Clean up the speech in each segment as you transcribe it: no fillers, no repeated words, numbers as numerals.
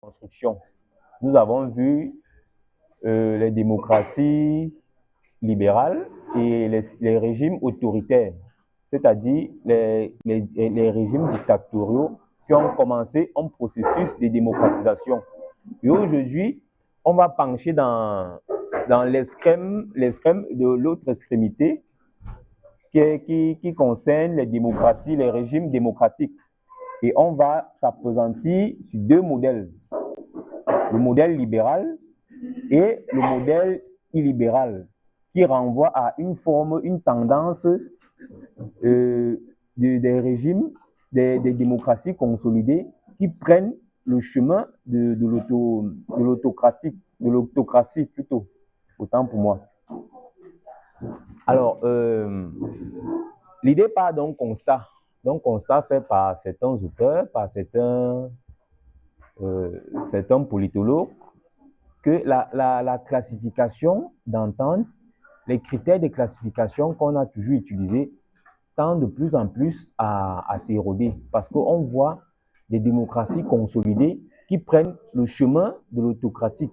construction. Nous avons vu les démocraties libérales et les régimes autoritaires, c'est-à-dire les régimes dictatoriaux qui ont commencé un processus de démocratisation. Et aujourd'hui, on va pencher dans l'extrême de l'autre extrémité qui concerne les démocraties, les régimes démocratiques. Et on va s'appesantir sur deux modèles, le modèle libéral et le modèle illibéral, qui renvoie à une forme, une tendance des régimes, des démocraties consolidées qui prennent le chemin de l'autocratie plutôt, autant pour moi. Alors, l'idée part d'un constat fait par certains auteurs, par certains politologues, que la classification d'entente, les critères de classification qu'on a toujours utilisés, tendent de plus en plus à s'éroder, parce qu'on voit des démocraties consolidées qui prennent le chemin de l'autocratique.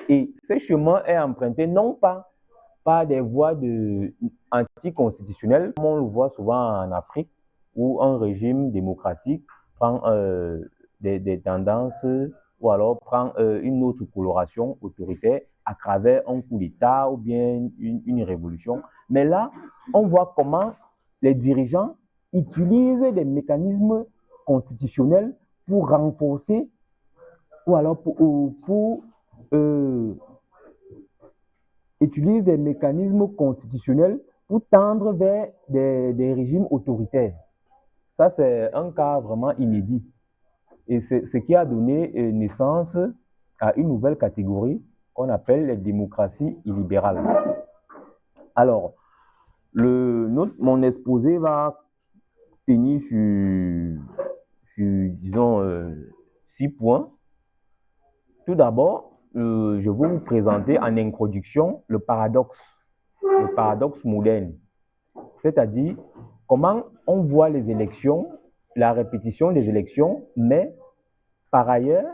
Et ce chemin est emprunté non pas par des voies anticonstitutionnelles, comme on le voit souvent en Afrique, où un régime démocratique prend des tendances ou alors prend une autre coloration autoritaire à travers un coup d'État ou bien une révolution. Mais là, on voit comment les dirigeants utilisent des mécanismes constitutionnels pour renforcer ou alors utilisent des mécanismes constitutionnels pour tendre vers des régimes autoritaires. Ça, c'est un cas vraiment inédit. Et c'est ce qui a donné naissance à une nouvelle catégorie qu'on appelle les démocraties illibérales. Alors, mon exposé va tenir sur disons, 6 points. Tout d'abord, je vais vous présenter en introduction le paradoxe moderne, c'est-à-dire comment on voit les élections, la répétition des élections, mais par ailleurs,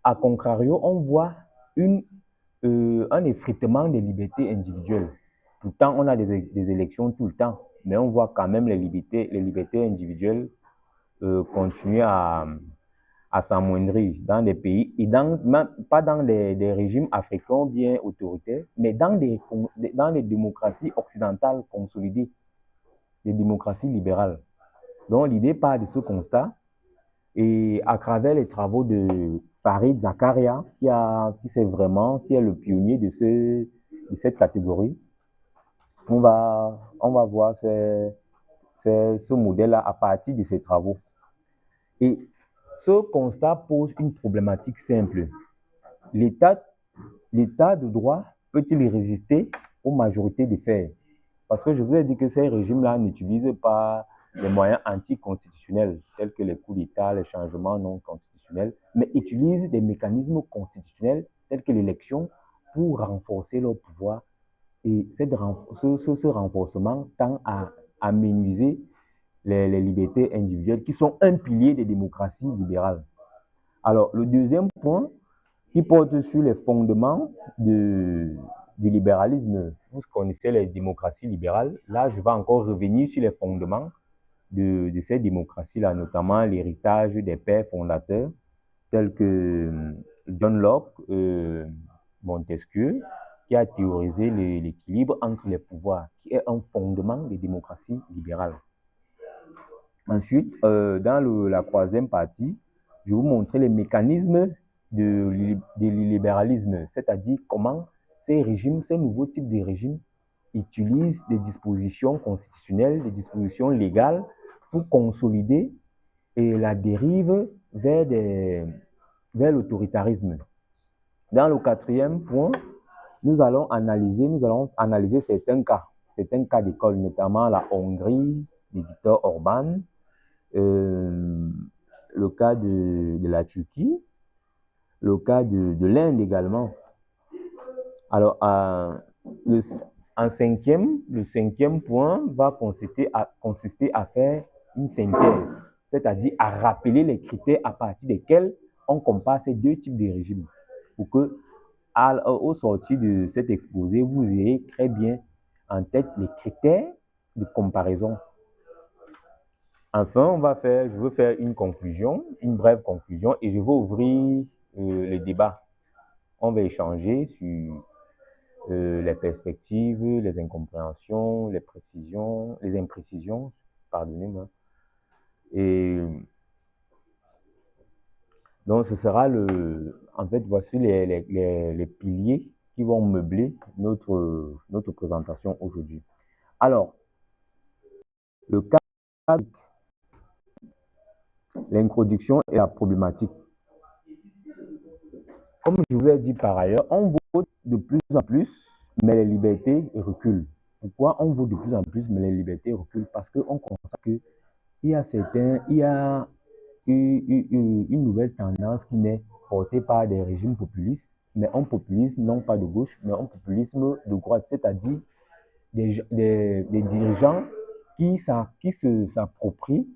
à contrario, on voit un effritement des libertés individuelles. Pourtant, on a des élections tout le temps, mais on voit quand même les libertés individuelles continuer à s'amoindrir dans des pays, et pas dans des régimes africains bien autoritaires, mais dans les démocraties occidentales consolidées, les démocraties libérales. Donc l'idée part de ce constat, et à travers les travaux de Fareed Zakaria, qui est le pionnier de cette catégorie, on va voir ce modèle-là à partir de ses travaux. Et ce constat pose une problématique simple. L'état de droit peut-il résister aux majorités de fait? Parce que je vous ai dit que ces régimes-là n'utilisent pas les moyens anticonstitutionnels, tels que les coups d'État, les changements non constitutionnels, mais utilisent des mécanismes constitutionnels, tels que l'élection, pour renforcer leur pouvoir. Et ce renforcement tend à amenuiser les libertés individuelles, qui sont un pilier des démocraties libérales. Alors, le deuxième point, qui porte sur les fondements du libéralisme. Vous connaissez les démocraties libérales. Là, je vais encore revenir sur les fondements de ces démocraties-là, notamment l'héritage des pères fondateurs, tels que John Locke, Montesquieu, qui a théorisé l'équilibre entre les pouvoirs, qui est un fondement des démocraties libérales. Ensuite, dans la troisième partie, je vais vous montrer les mécanismes de libéralisme, c'est-à-dire comment ces nouveaux types de régimes utilisent des dispositions constitutionnelles, des dispositions légales pour consolider la dérive vers l'autoritarisme. Dans le quatrième point, nous allons analyser certains cas d'école, notamment la Hongrie, de Viktor Orban, le cas de la Turquie, le cas de l'Inde également. Alors, le cinquième point va consister à faire une synthèse, c'est-à-dire à rappeler les critères à partir desquels on compare ces deux types de régimes pour que, au sortir de cet exposé, vous ayez très bien en tête les critères de comparaison. Enfin, je veux faire une conclusion, une brève conclusion, et je vais ouvrir le débat. On va échanger sur les perspectives, les incompréhensions, les imprécisions, pardonnez-moi. Et donc, ce sera en fait, voici les piliers qui vont meubler notre présentation aujourd'hui. Alors, le cadre, l'introduction et la problématique. Comme je vous ai dit par ailleurs, on vote de plus en plus, mais les libertés reculent. Pourquoi on vote de plus en plus, mais les libertés reculent? Parce qu'on constate qu'il y a une nouvelle tendance qui n'est portée par des régimes populistes, mais un populisme non pas de gauche, mais un populisme de droite, c'est-à-dire des dirigeants qui s'approprient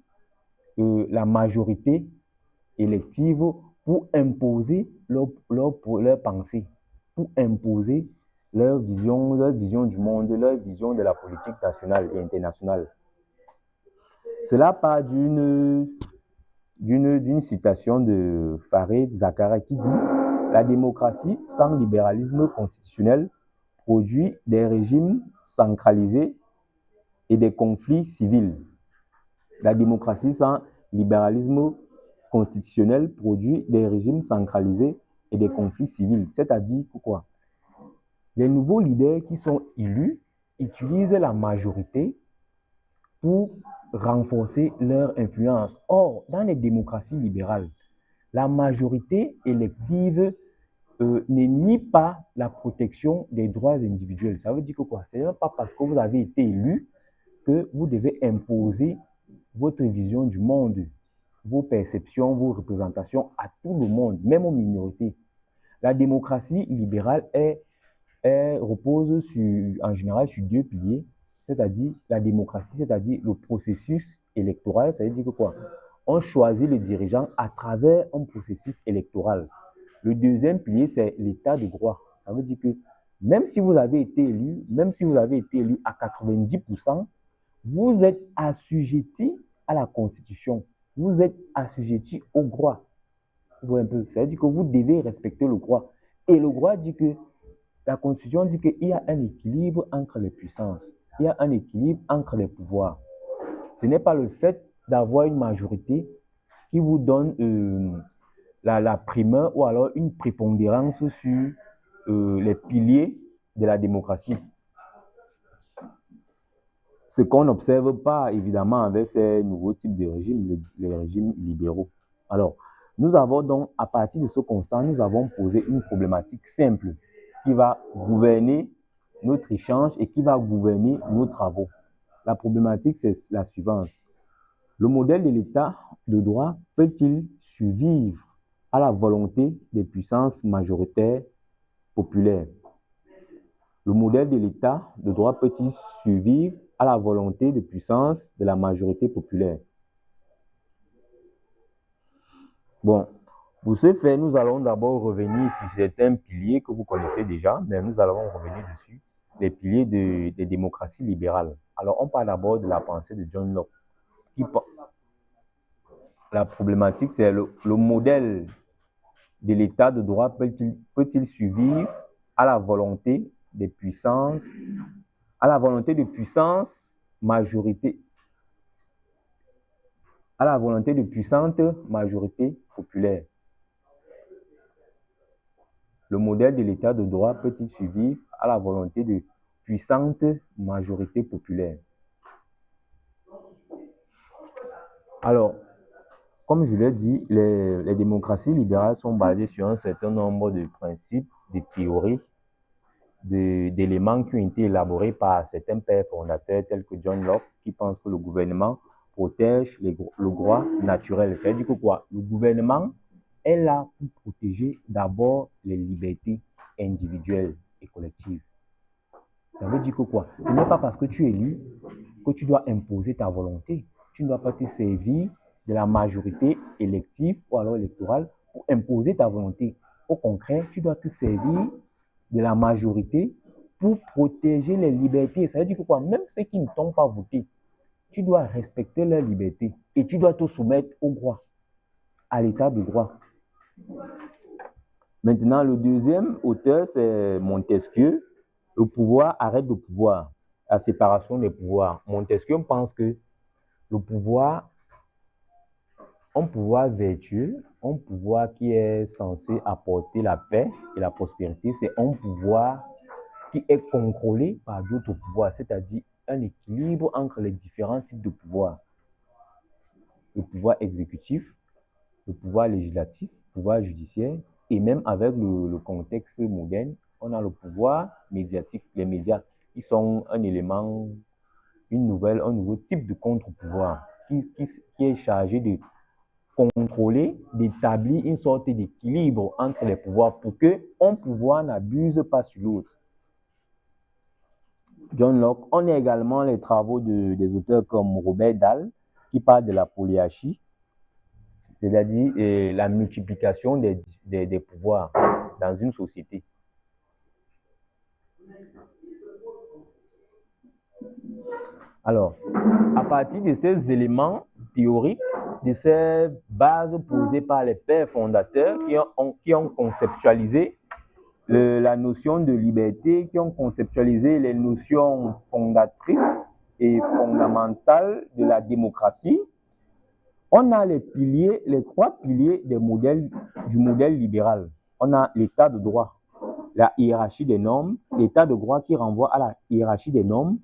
la majorité élective pour imposer leur pensée, pour imposer leur vision du monde, leur vision de la politique nationale et internationale. Cela part d'une citation de Fareed Zakaria qui dit « La démocratie sans libéralisme constitutionnel produit des régimes centralisés et des conflits civils. La démocratie sans libéralisme constitutionnel produit des régimes centralisés et des conflits civils. » C'est-à-dire quoi? Les nouveaux leaders qui sont élus utilisent la majorité pour renforcer leur influence. Or, dans les démocraties libérales, la majorité élective ne nie pas la protection des droits individuels. Ça veut dire que quoi? Ce n'est pas parce que vous avez été élu que vous devez imposer votre vision du monde, vos perceptions, vos représentations à tout le monde, même aux minorités. La démocratie libérale repose en général sur deux piliers, c'est-à-dire la démocratie, c'est-à-dire le processus électoral. Ça veut dire que quoi? On choisit le dirigeant à travers un processus électoral. Le deuxième pilier, c'est l'état de droit. Ça veut dire que même si vous avez été élu à 90%, vous êtes assujetti à la Constitution. Vous êtes assujetti au droit. Vous voyez un peu? Ça veut dire que vous devez respecter le droit. Et le droit dit que la Constitution dit qu'il y a un équilibre entre les puissances. Il y a un équilibre entre les pouvoirs. Ce n'est pas le fait d'avoir une majorité qui vous donne la primeur ou alors une prépondérance sur les piliers de la démocratie. Ce qu'on n'observe pas évidemment avec ces nouveaux types de régimes, les régimes libéraux. Alors, nous avons donc, à partir de ce constat, nous avons posé une problématique simple qui va gouverner notre échange et qui va gouverner nos travaux. La problématique, c'est la suivante. Le modèle de l'État de droit peut-il survivre à la volonté des puissances majoritaires populaires? Le modèle de l'État de droit peut-il survivre à la volonté de puissance de la majorité populaire? Bon, pour ce faire, nous allons d'abord revenir sur certains piliers que vous connaissez déjà, mais nous allons revenir dessus, les piliers des démocraties libérales. Alors, on parle d'abord de la pensée de John Locke. La problématique, c'est le modèle de l'État de droit peut-il survivre à la volonté des puissances, à la volonté de puissante majorité populaire. Le modèle de l'État de droit peut-il survivre à la volonté de puissante majorité populaire? Alors, comme je l'ai dit, les démocraties libérales sont basées sur un certain nombre de principes, de théories, d'éléments qui ont été élaborés par certains pères fondateurs tels que John Locke, qui pense que le gouvernement protège le droit naturel. C'est-à-dire que quoi? Le gouvernement est là pour protéger d'abord les libertés individuelles et collectives. Ça veut dire que quoi? Ce n'est pas parce que tu es élu que tu dois imposer ta volonté. Tu ne dois pas te servir de la majorité élective ou alors électorale pour imposer ta volonté. Au contraire, tu dois te servir de la majorité pour protéger les libertés. Ça veut dire que quoi? Même ceux qui ne t'ont pas voté, tu dois respecter leur liberté et tu dois te soumettre au droit, à l'état de droit. Maintenant, le deuxième auteur, c'est Montesquieu. Le pouvoir arrête le pouvoir, la séparation des pouvoirs. Montesquieu pense que le pouvoir, un pouvoir vertueux, un pouvoir qui est censé apporter la paix et la prospérité, c'est un pouvoir qui est contrôlé par d'autres pouvoirs, c'est-à-dire un équilibre entre les différents types de pouvoirs. Le pouvoir exécutif, le pouvoir législatif, le pouvoir judiciaire, et même avec le contexte moderne, on a le pouvoir médiatique, les médias, qui sont un élément, un nouveau type de contre-pouvoir, qui est chargé de contrôler, d'établir une sorte d'équilibre entre les pouvoirs pour qu'un pouvoir n'abuse pas sur l'autre. John Locke, on a également les travaux des auteurs comme Robert Dahl, qui parle de la polyarchie, c'est-à-dire la multiplication des pouvoirs dans une société. Alors, à partir de ces éléments théoriques, de ces bases posées par les pères fondateurs qui ont conceptualisé la notion de liberté, qui ont conceptualisé les notions fondatrices et fondamentales de la démocratie, on a les trois piliers du modèle libéral. On a l'état de droit, la hiérarchie des normes, l'état de droit qui renvoie à la hiérarchie des normes.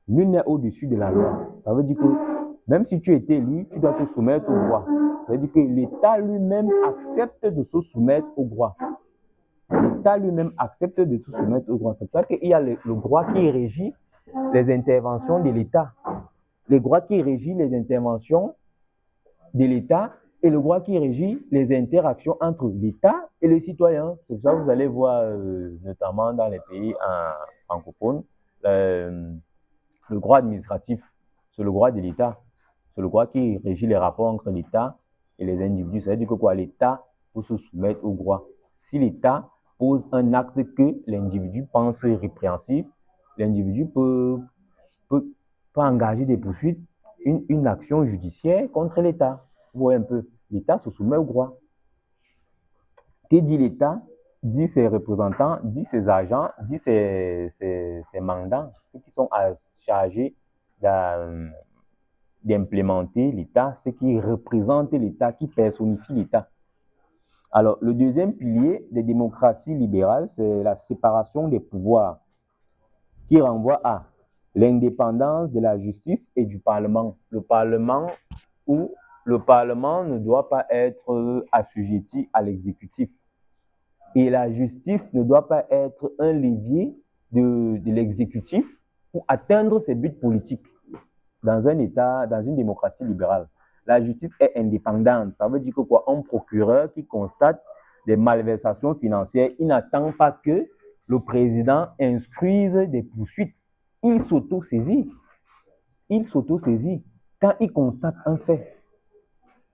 Nul n'est au-dessus de la loi. Ça veut dire que même si tu es élu, tu dois te soumettre au droit. Ça veut dire que l'État lui-même accepte de se soumettre au droit. L'État lui-même accepte de se soumettre au droit. C'est pour ça qu'il y a le droit qui régit les interventions de l'État. Le droit qui régit les interventions de l'État et le droit qui régit les interactions entre l'État et les citoyens. C'est pour ça que vous allez voir, notamment dans les pays francophones, le droit administratif, c'est le droit de l'État. C'est le droit qui régit les rapports entre l'État et les individus. Ça veut dire que quoi? L'État peut se soumettre au droit. Si l'État pose un acte que l'individu pense répréhensible, l'individu peut engager des poursuites, une action judiciaire contre l'État. Vous voyez un peu, l'État se soumet au droit. Que dit l'État? Dit ses représentants, dit ses agents, dit ses mandants, ceux qui sont chargés d'implémenter l'État, ceux qui représentent l'État, qui personnifient l'État. Alors, le deuxième pilier des démocraties libérales, c'est la séparation des pouvoirs, qui renvoie à l'indépendance de la justice et du Parlement. Le Parlement ne doit pas être assujetti à l'exécutif. Et la justice ne doit pas être un levier de l'exécutif pour atteindre ses buts politiques dans un État, dans une démocratie libérale. La justice est indépendante. Ça veut dire que quoi? Un procureur qui constate des malversations financières, il n'attend pas que le président instruise des poursuites. Il s'auto-saisit. Il s'auto-saisit quand il constate un fait.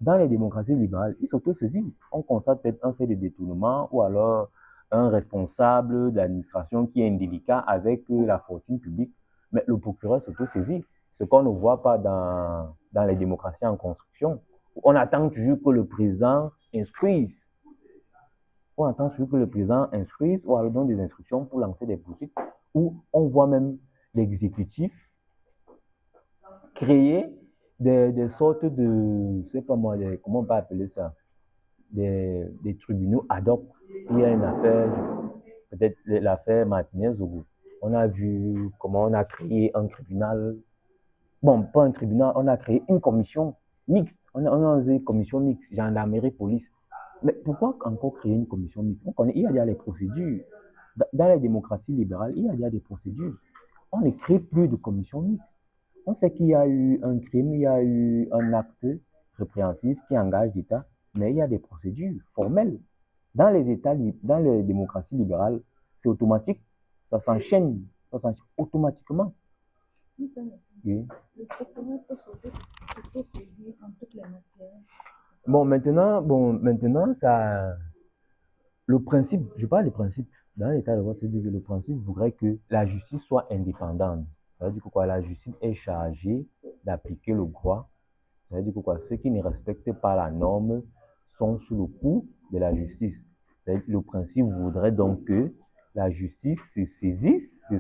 Dans les démocraties libérales, il s'auto-saisit. On constate peut-être un fait de détournement ou alors un responsable d'administration qui est indélicat avec la fortune publique, mais le procureur s'auto-saisit. Ce qu'on ne voit pas dans les démocraties en construction. On attend toujours que le président instruise. On attend toujours que le président instruise ou alors donne des instructions pour lancer des poursuites. Ou on voit même l'exécutif créer des sortes de, je sais pas moi, comment on peut appeler ça, des tribunaux ad hoc. Il y a une affaire, peut-être l'affaire Martinez-Zogo. On a vu comment on a créé un tribunal, bon, pas un tribunal, on a créé une commission mixte. On a une commission mixte, gendarmerie, police. Mais pourquoi encore créer une commission mixte? On connaît, il y a déjà les procédures. Dans les démocraties libérales, il y a déjà des procédures. On ne crée plus de commission mixte. On sait qu'il y a eu un crime, il y a eu un acte répréhensif qui engage l'État, mais il y a des procédures formelles. Dans les démocraties libérales, c'est automatique, ça s'enchaîne automatiquement. Oui. Le procureur peut s'auto-saisir en toutes les matières, Bon, maintenant, le principe, je parle du principe. Dans l'état de droit, c'est dire que le principe voudrait que la justice soit indépendante. Ça veut dire que quoi, la justice est chargée d'appliquer le droit. Ça veut dire que quoi, ceux qui ne respectent pas la norme sont sous le coup de la justice. Le principe voudrait donc que la justice se saisisse de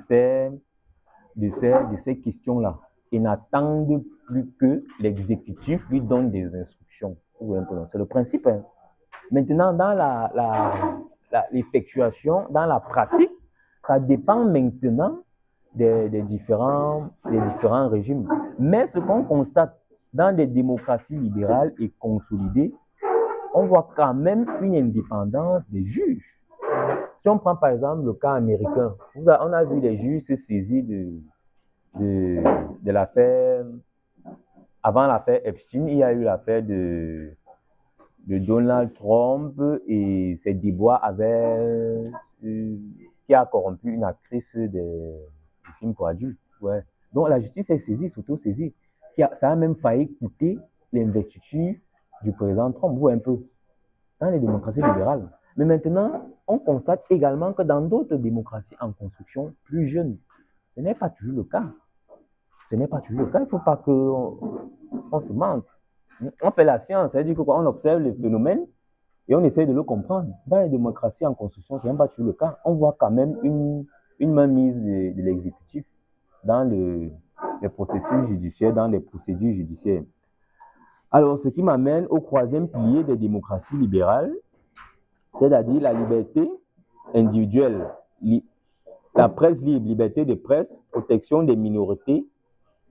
ces questions-là et n'attende plus que l'exécutif lui donne des instructions. C'est le principe. Hein. Maintenant, dans l'effectuation, dans la pratique, ça dépend maintenant des différents régimes. Mais ce qu'on constate dans les démocraties libérales et consolidées, on voit quand même une indépendance des juges. Si on prend par exemple le cas américain, on a vu les juges se saisir de l'affaire. Avant l'affaire Epstein, il y a eu l'affaire de Donald Trump et ses déboires qui a corrompu une actrice de film pour adultes. Ouais. Donc la justice est saisie, s'auto-saisie. Ça a même failli coûter l'investiture du président Trump, vous un peu, dans les démocraties libérales. Mais maintenant, on constate également que dans d'autres démocraties en construction plus jeunes, ce n'est pas toujours le cas. Ce n'est pas toujours le cas. Il ne faut pas qu'on se mente. On fait la science, c'est-à-dire qu'on observe les phénomènes et on essaie de le comprendre. Dans les démocraties en construction, ce n'est pas toujours le cas. On voit quand même une mainmise de l'exécutif dans les processus judiciaires, dans les procédures judiciaires. Alors, ce qui m'amène au troisième pilier des démocraties libérales, c'est-à-dire la liberté individuelle, la presse libre, liberté de presse, protection des minorités,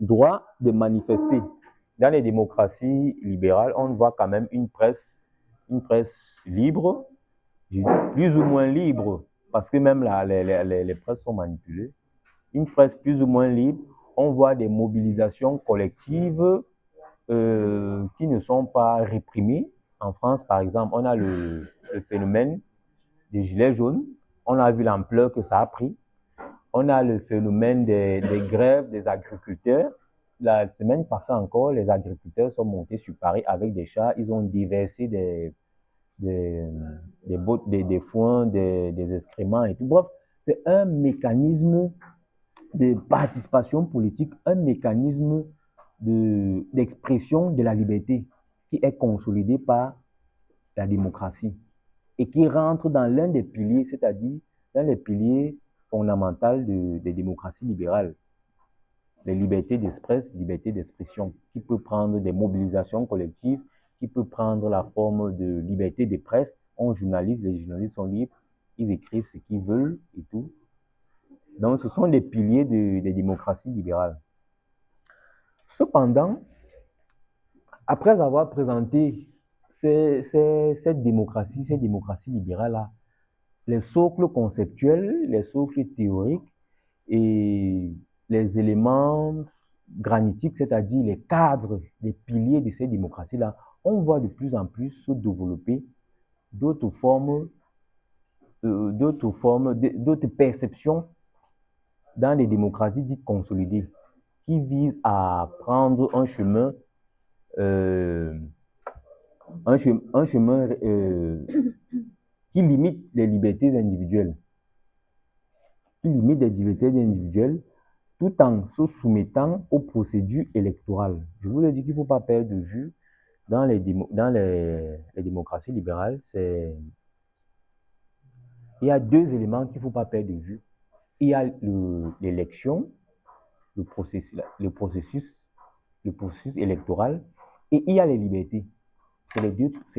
droit de manifester. Dans les démocraties libérales, on voit quand même une presse libre, plus ou moins libre, parce que même les presses sont manipulées. Une presse plus ou moins libre, on voit des mobilisations collectives qui ne sont pas réprimées. En France, par exemple, on a le phénomène des gilets jaunes. On a vu l'ampleur que ça a pris. On a le phénomène des grèves des agriculteurs. La semaine passée encore, les agriculteurs sont montés sur Paris avec des chars. Ils ont déversé des foins, des excréments et tout. Bref, c'est un mécanisme de participation politique, un mécanisme d'expression de la liberté qui est consolidé par la démocratie et qui rentre dans l'un des piliers, c'est-à-dire dans les piliers fondamentaux des démocraties libérales. Les libertés d'expression, qui peut prendre des mobilisations collectives, qui peut prendre la forme de liberté de presse. On journalise, les journalistes sont libres, ils écrivent ce qu'ils veulent et tout. Donc, ce sont les piliers des démocraties libérales. Cependant, après avoir présenté cette démocratie libérale-là, les socles conceptuels, les socles théoriques et les éléments granitiques, c'est-à-dire les cadres, les piliers de ces démocraties-là, on voit de plus en plus se développer d'autres perceptions dans les démocraties dites consolidées, qui visent à prendre un chemin qui limite les libertés individuelles, tout en se soumettant aux procédures électorales. Je vous ai dit qu'il ne faut pas perdre de vue dans les démocraties libérales, il y a deux éléments qu'il ne faut pas perdre de vue. Il y a l'élection, le processus électoral, et il y a les libertés. C'est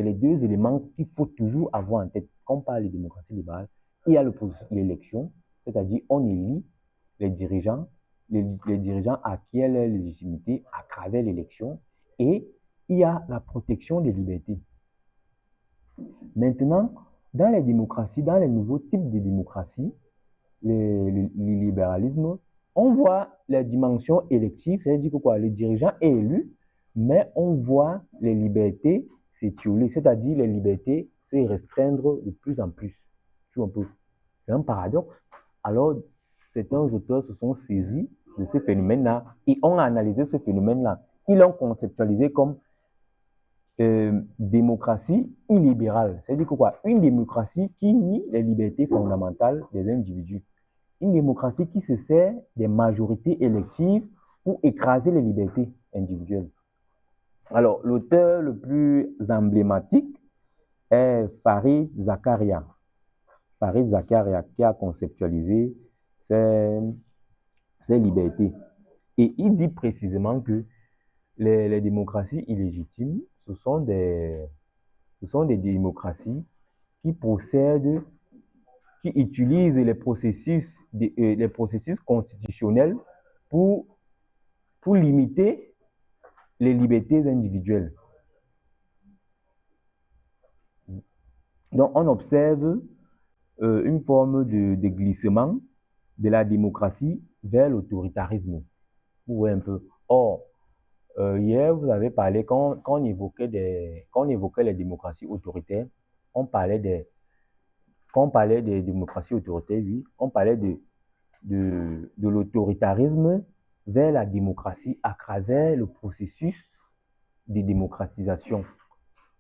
les deux éléments qu'il faut toujours avoir en tête. Quand on parle de démocratie libérale, il y a l'élection, c'est-à-dire on élit les dirigeants acquièrent leur légitimité à travers l'élection, et il y a la protection des libertés. Maintenant, dans les démocraties, dans les nouveaux types de démocraties, le libéralisme, on voit les dimensions électives, c'est-à-dire que quoi, le dirigeant est élu, mais on voit les libertés s'étioler, c'est-à-dire les libertés se restreindre de plus en plus. C'est un paradoxe. Alors, certains auteurs se sont saisis de ce phénomène-là et ont analysé ce phénomène-là. Ils l'ont conceptualisé comme démocratie illibérale. C'est-à-dire que quoi? Une démocratie qui nie les libertés fondamentales des individus. Une démocratie qui se sert des majorités électives pour écraser les libertés individuelles. Alors, l'auteur le plus emblématique est Fareed Zakaria. Fareed Zakaria qui a conceptualisé ces libertés. Et il dit précisément que les démocraties illégitimes, ce sont des démocraties qui procèdent, qui utilisent les processus constitutionnels pour limiter les libertés individuelles. Donc, on observe une forme de glissement de la démocratie vers l'autoritarisme. Vous voyez un peu. Or, hier, vous avez parlé, quand on évoquait les démocraties autoritaires, quand on parlait des démocraties autoritaires, oui, on parlait de l'autoritarisme vers la démocratie à travers le processus de démocratisation.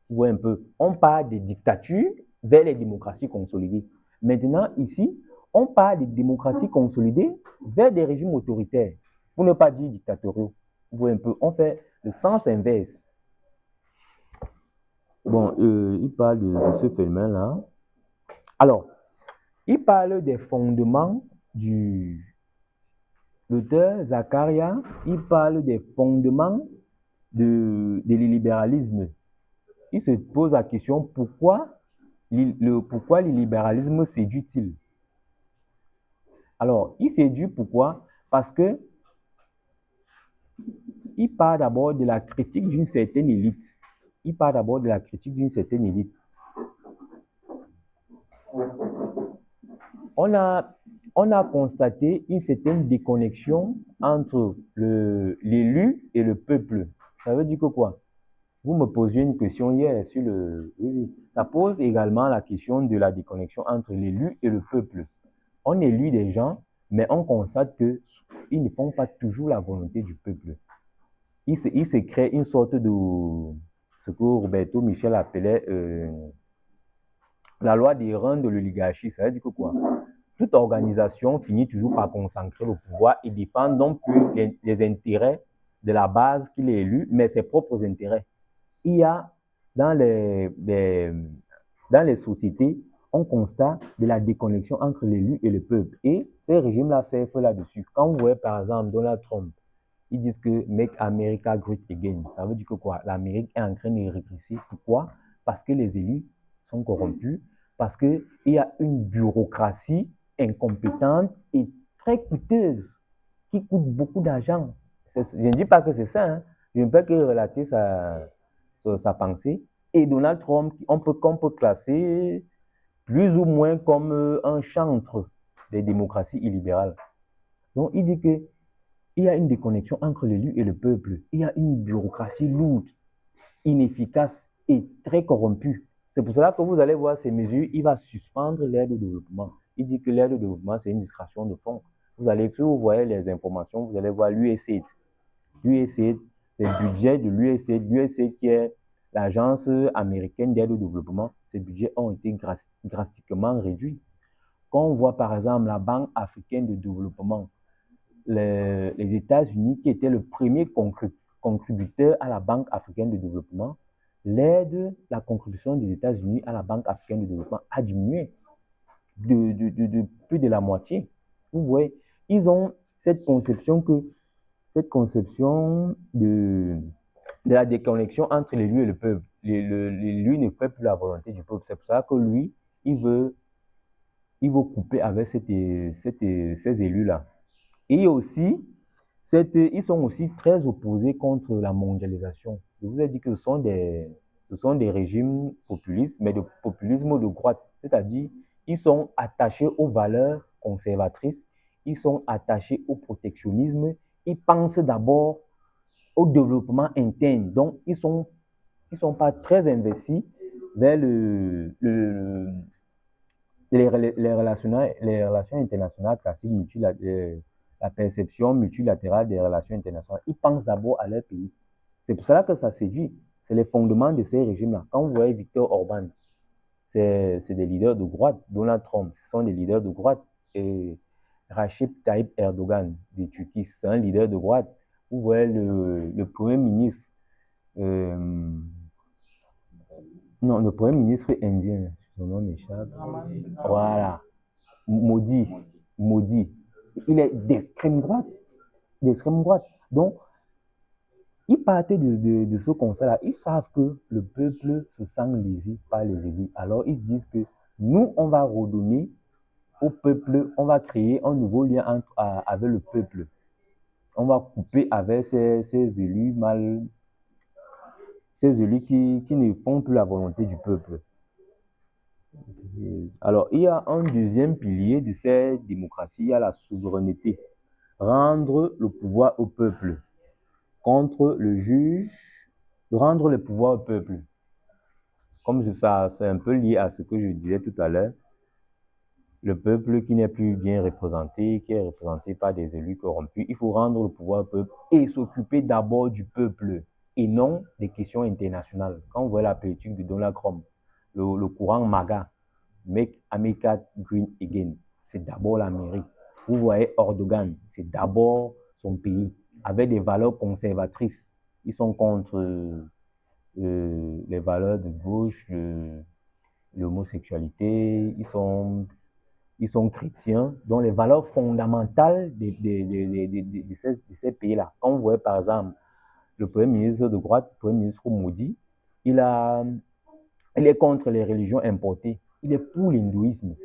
Vous voyez un peu, on parle des dictatures vers les démocraties consolidées. Maintenant, ici, on parle des démocraties consolidées vers des régimes autoritaires, pour ne pas dire dictatoriaux. Vous voyez un peu, on fait le sens inverse. Bon, il parle de ce phénomène-là. Alors, il parle des fondements l'auteur Zakaria, il parle des fondements de l'illibéralisme. Il se pose la question pourquoi l'illibéralisme séduit-il? Alors, il séduit pourquoi? Parce que il parle d'abord de la critique d'une certaine élite. Il parle d'abord de la critique d'une certaine élite. On a constaté une certaine déconnexion entre l'élu et le peuple. Ça veut dire que quoi? Vous me posiez une question hier sur le... Oui. Ça pose également la question de la déconnexion entre l'élu et le peuple. On élit des gens, mais on constate qu'ils ne font pas toujours la volonté du peuple. Il se crée une sorte de... ce que Roberto Michel appelait la loi des reins de l'oligarchie. Ça veut dire que quoi? Toute organisation finit toujours par concentrer le pouvoir et défendre non plus les intérêts de la base qu'il est élu, mais ses propres intérêts. Il y a dans les sociétés, on constate de la déconnexion entre l'élu et le peuple. Et ces régimes-là servent là-dessus. Quand vous voyez par exemple Donald Trump, ils disent que Make America Great Again. Ça veut dire que quoi? L'Amérique est en train de régresser. Pourquoi? Parce que les élus sont corrompus, parce qu'il y a une bureaucratie incompétente et très coûteuse, qui coûte beaucoup d'argent. Je ne dis pas que c'est ça, hein. Je ne peux que relater sa pensée. Et Donald Trump, qu'on peut classer plus ou moins comme un chantre des démocraties illibérales. Donc, il dit qu'il y a une déconnexion entre l'élu et le peuple. Il y a une bureaucratie lourde, inefficace et très corrompue. C'est pour cela que vous allez voir ces mesures, il va suspendre l'aide au développement. Il dit que l'aide au développement, c'est une distraction de fonds. Si vous voyez les informations, vous allez voir l'USAID. L'USAID, c'est le budget de l'USAID. L'USAID qui est l'agence américaine d'aide au développement. Ces budgets ont été drastiquement réduits. Quand on voit par exemple la Banque africaine de développement, les États-Unis qui étaient le premier contributeur à la Banque africaine de développement, la contribution des États-Unis à la Banque africaine de développement a diminué de plus de la moitié. Vous voyez, ils ont cette conception de la déconnexion entre l'élu et le peuple. L'élu ne fait plus la volonté du peuple. C'est pour ça que lui, il veut couper avec ces élus-là. Et aussi, ils sont aussi très opposés contre la mondialisation. Je vous ai dit que ce sont des régimes populistes, mais de populisme de droite. C'est-à-dire, ils sont attachés aux valeurs conservatrices, ils sont attachés au protectionnisme, ils pensent d'abord au développement interne. Donc, ils sont pas très investis vers les relations internationales classiques, la perception multilatérale des relations internationales. Ils pensent d'abord à leur pays. C'est pour cela que ça séduit. C'est les fondements de ces régimes-là. Quand vous voyez Viktor Orban, c'est des leaders de droite. Donald Trump, ce sont des leaders de droite. Et Recep Tayyip Erdogan de Turquie, c'est un leader de droite. Vous voyez le Premier ministre, non, le Premier ministre indien, son nom m'échappe. Voilà, Modi. Modi. Il est d'extrême droite. D'extrême droite. Donc, ils partaient de ce constat-là. Ils savent que le peuple se sent lésé par les élus. Alors, ils se disent que nous, on va redonner au peuple, on va créer un nouveau lien avec le peuple. On va couper avec ces élus ces élus qui ne font plus la volonté du peuple. Alors, il y a un deuxième pilier de cette démocratie, il y a la souveraineté. Rendre le pouvoir au peuple. Contre le juge, rendre le pouvoir au peuple. Comme ça, c'est un peu lié à ce que je disais tout à l'heure. Le peuple qui n'est plus bien représenté, qui est représenté par des élus corrompus, il faut rendre le pouvoir au peuple et s'occuper d'abord du peuple et non des questions internationales. Quand vous voyez la politique de Donald Trump, le courant MAGA, Make America Green Again, c'est d'abord l'Amérique. Vous voyez Erdogan, c'est d'abord son pays, avec des valeurs conservatrices. Ils sont contre les valeurs de gauche, l'homosexualité, ils sont chrétiens, dont les valeurs fondamentales de ces pays-là. Quand vous voyez par exemple le Premier ministre de droite, le Premier ministre Modi, il est contre les religions importées. Il est pour l'hindouisme.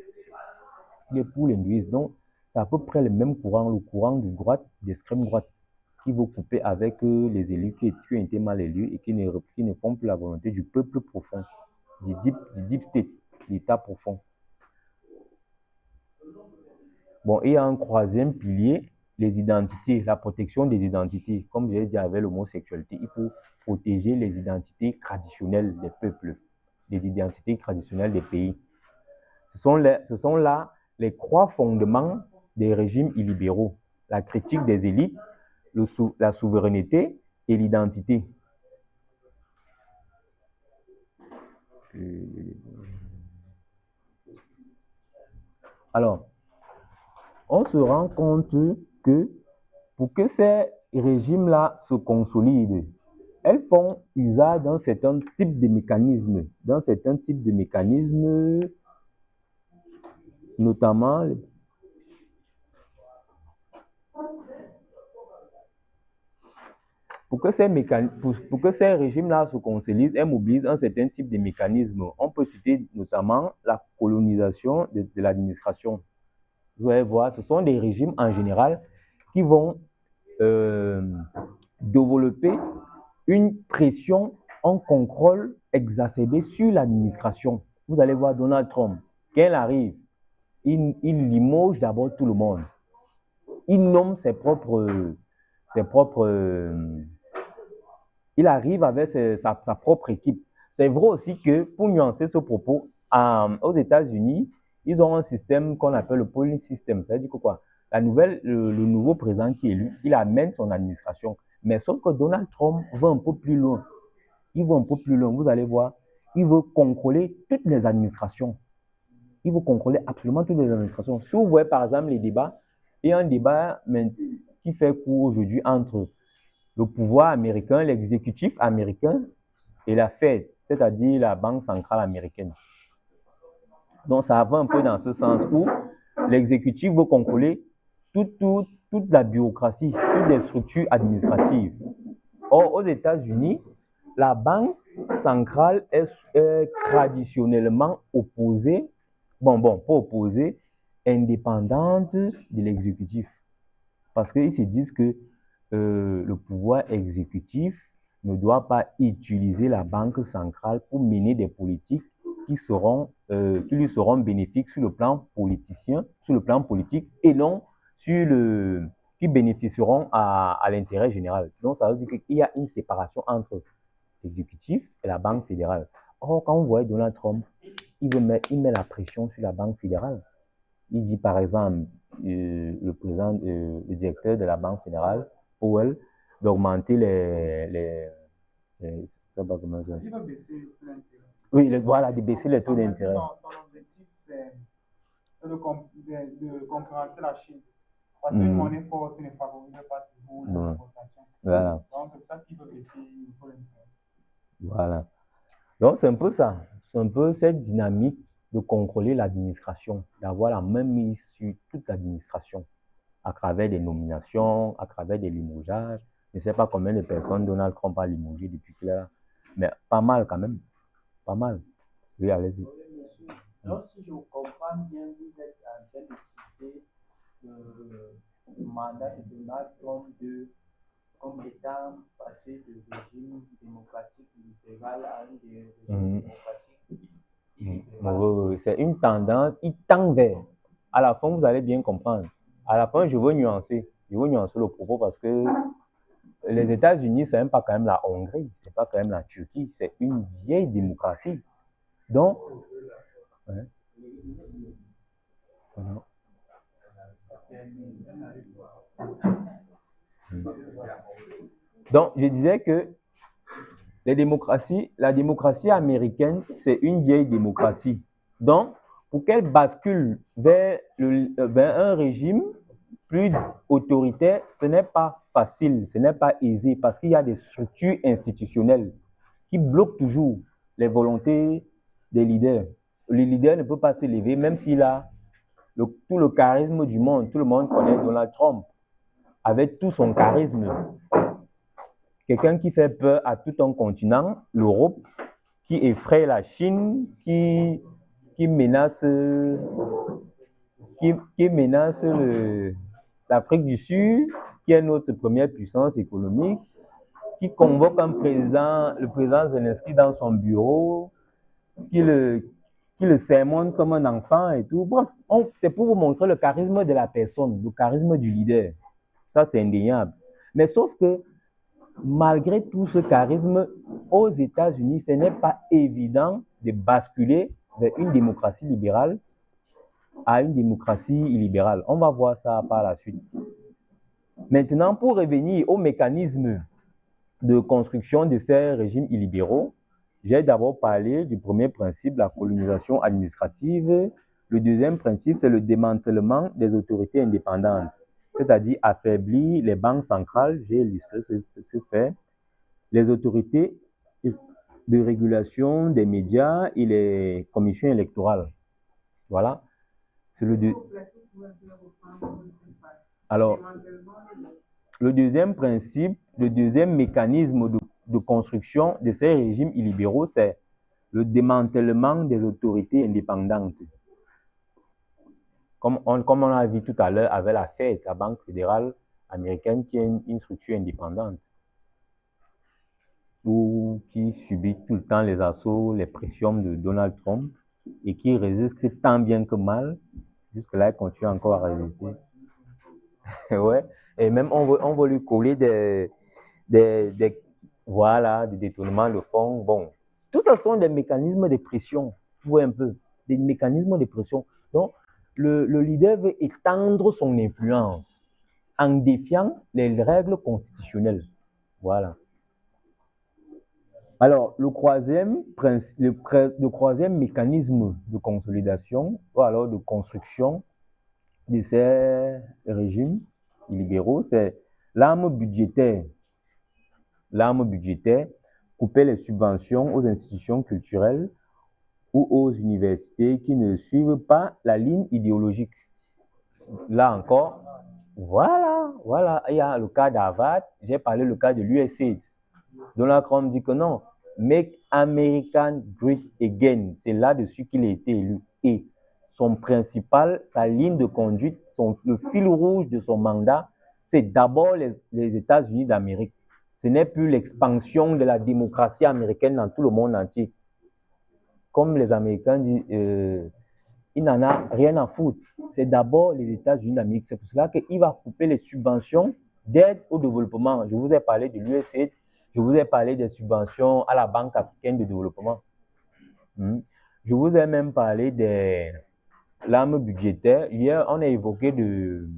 Il est pour l'hindouisme. Donc, c'est à peu près le même courant, le courant de droite, d'extrême droite, qui veut couper avec les élus qui ont été mal élus et qui ne font plus la volonté du peuple profond, du deep state, l'état profond. Bon, il y a un troisième pilier, les identités, la protection des identités. Comme je l'ai dit avec l'homosexualité, il faut protéger les identités traditionnelles des peuples, les identités traditionnelles des pays. Ce sont là les trois fondements des régimes illibéraux. La critique des élites, la souveraineté et l'identité. Alors, on se rend compte que pour que ces régimes-là se consolident, elles font usage d'un certain type de mécanismes, notamment pour que ces régimes-là se consolident, elles mobilisent un certain type de mécanismes. On peut citer notamment la colonisation de l'administration. Vous allez voir, ce sont des régimes en général qui vont développer une pression en contrôle exacerbé sur l'administration. Vous allez voir Donald Trump, quand il arrive, il limoge d'abord tout le monde. Il nomme il arrive avec sa propre équipe. C'est vrai aussi que, pour nuancer ce propos, aux États-Unis, ils ont un système qu'on appelle le polling system. Ça veut dire que quoi? Le nouveau président qui est élu, il amène son administration. Mais sauf que Donald Trump va un peu plus loin. Il va un peu plus loin. Vous allez voir, il veut contrôler toutes les administrations. Il veut contrôler absolument toutes les administrations. Si vous voyez par exemple les débats, il y a un débat qui fait cours aujourd'hui entre le pouvoir américain, l'exécutif américain et la Fed, c'est-à-dire la Banque centrale américaine. Donc, ça va un peu dans ce sens où l'exécutif veut contrôler toute la bureaucratie, toutes les structures administratives. Or, aux États-Unis, la Banque centrale est traditionnellement opposée, pas opposée, indépendante de l'exécutif. Parce qu'ils se disent que le pouvoir exécutif ne doit pas utiliser la Banque centrale pour mener des politiques qui lui seront bénéfiques sur le plan politique et non qui bénéficieront à l'intérêt général. Donc, ça veut dire qu'il y a une séparation entre l'exécutif et la Banque fédérale. Or, quand vous voyez Donald Trump, il met la pression sur la Banque fédérale. Il dit par exemple, le directeur de la Banque fédérale, Powell, d'augmenter Je sais pas comment ça. Il veut baisser le taux d'intérêt. Oui, voilà, de baisser les taux d'intérêt. Son objectif, c'est de concurrencer la Chine. Parce qu'une monnaie forte ne favorise pas toujours l'exportation. Voilà. Donc, c'est pour ça qu'il veut baisser le taux d'intérêt. Voilà. Donc, c'est un peu ça. C'est un peu cette dynamique de contrôler l'administration, d'avoir la main mise sur toute l'administration, à travers des nominations, à travers des limogeages. Je ne sais pas combien de personnes Donald Trump a limogé depuis qu'il est là, mais pas mal quand même. Pas mal. Oui, allez-y. Donc, si je comprends bien, vous êtes en train de citer le mandat de Donald Trump comme étant passé de régime démocratique libéral à un régime démocratique illibéral. Oui, c'est une tendance, il tend vers. À la fin, vous allez bien comprendre. À la fin, je veux nuancer le propos parce que les États-Unis, c'est même pas quand même la Hongrie, c'est pas quand même la Turquie, c'est une vieille démocratie. Donc, donc, je disais que la démocratie américaine, c'est une vieille démocratie. Donc, pour qu'elle bascule vers un régime plus autoritaire, ce n'est pas facile, ce n'est pas aisé parce qu'il y a des structures institutionnelles qui bloquent toujours les volontés des leaders. Le leader ne peut pas s'élever même s'il a tout le charisme du monde. Tout le monde connaît Donald Trump avec tout son charisme. Quelqu'un qui fait peur à tout un continent, l'Europe, qui effraie la Chine, qui menace, l'Afrique du Sud, qui est notre première puissance économique, qui convoque le président Zelensky dans son bureau, qui le sermonne comme un enfant et tout. Bref, c'est pour vous montrer le charisme de la personne, le charisme du leader. Ça, c'est indéniable. Mais sauf que malgré tout ce charisme, aux États-Unis, ce n'est pas évident de basculer vers une démocratie libérale à une démocratie illibérale. On va voir ça par la suite. Maintenant, pour revenir au mécanisme de construction de ces régimes illibéraux, j'ai d'abord parlé du premier principe, la colonisation administrative. Le deuxième principe, c'est le démantèlement des autorités indépendantes, c'est-à-dire affaiblir les banques centrales, j'ai illustré ce fait, les autorités de régulation des médias et les commissions électorales. Voilà. C'est le Alors, le deuxième principe, le deuxième mécanisme de construction de ces régimes illibéraux, c'est le démantèlement des autorités indépendantes. Comme on a vu tout à l'heure avec la Fed, la Banque fédérale américaine, qui est une structure indépendante, ou qui subit tout le temps les assauts, les pressions de Donald Trump, et qui résiste tant bien que mal. Jusque-là, elle continue encore à résister. Ouais. Et même, on veut lui coller des détournements de fonds. Bon, tout ça sont des mécanismes de pression. Vous voyez un peu, des mécanismes de pression. Donc, le leader veut étendre son influence en défiant les règles constitutionnelles. Voilà. Alors, le troisième mécanisme de consolidation, ou alors de construction de ces régimes illibéraux, c'est l'arme budgétaire. L'arme budgétaire, couper les subventions aux institutions culturelles ou aux universités qui ne suivent pas la ligne idéologique. Là encore, voilà, il y a le cas d'Harvard, j'ai parlé le cas de l'USAID. Donald Trump dit que non, Make America Great Again, c'est là-dessus qu'il a été élu. Et sa ligne de conduite, le fil rouge de son mandat, c'est d'abord les États-Unis d'Amérique. Ce n'est plus l'expansion de la démocratie américaine dans tout le monde entier. Comme les Américains disent, il n'en a rien à foutre. C'est d'abord les États-Unis d'Amérique. C'est pour cela qu'il va couper les subventions d'aide au développement. Je vous ai parlé de l'USAID, je vous ai parlé des subventions à la Banque africaine de développement. Je vous ai même parlé de l'arme budgétaire. Hier, on a évoqué le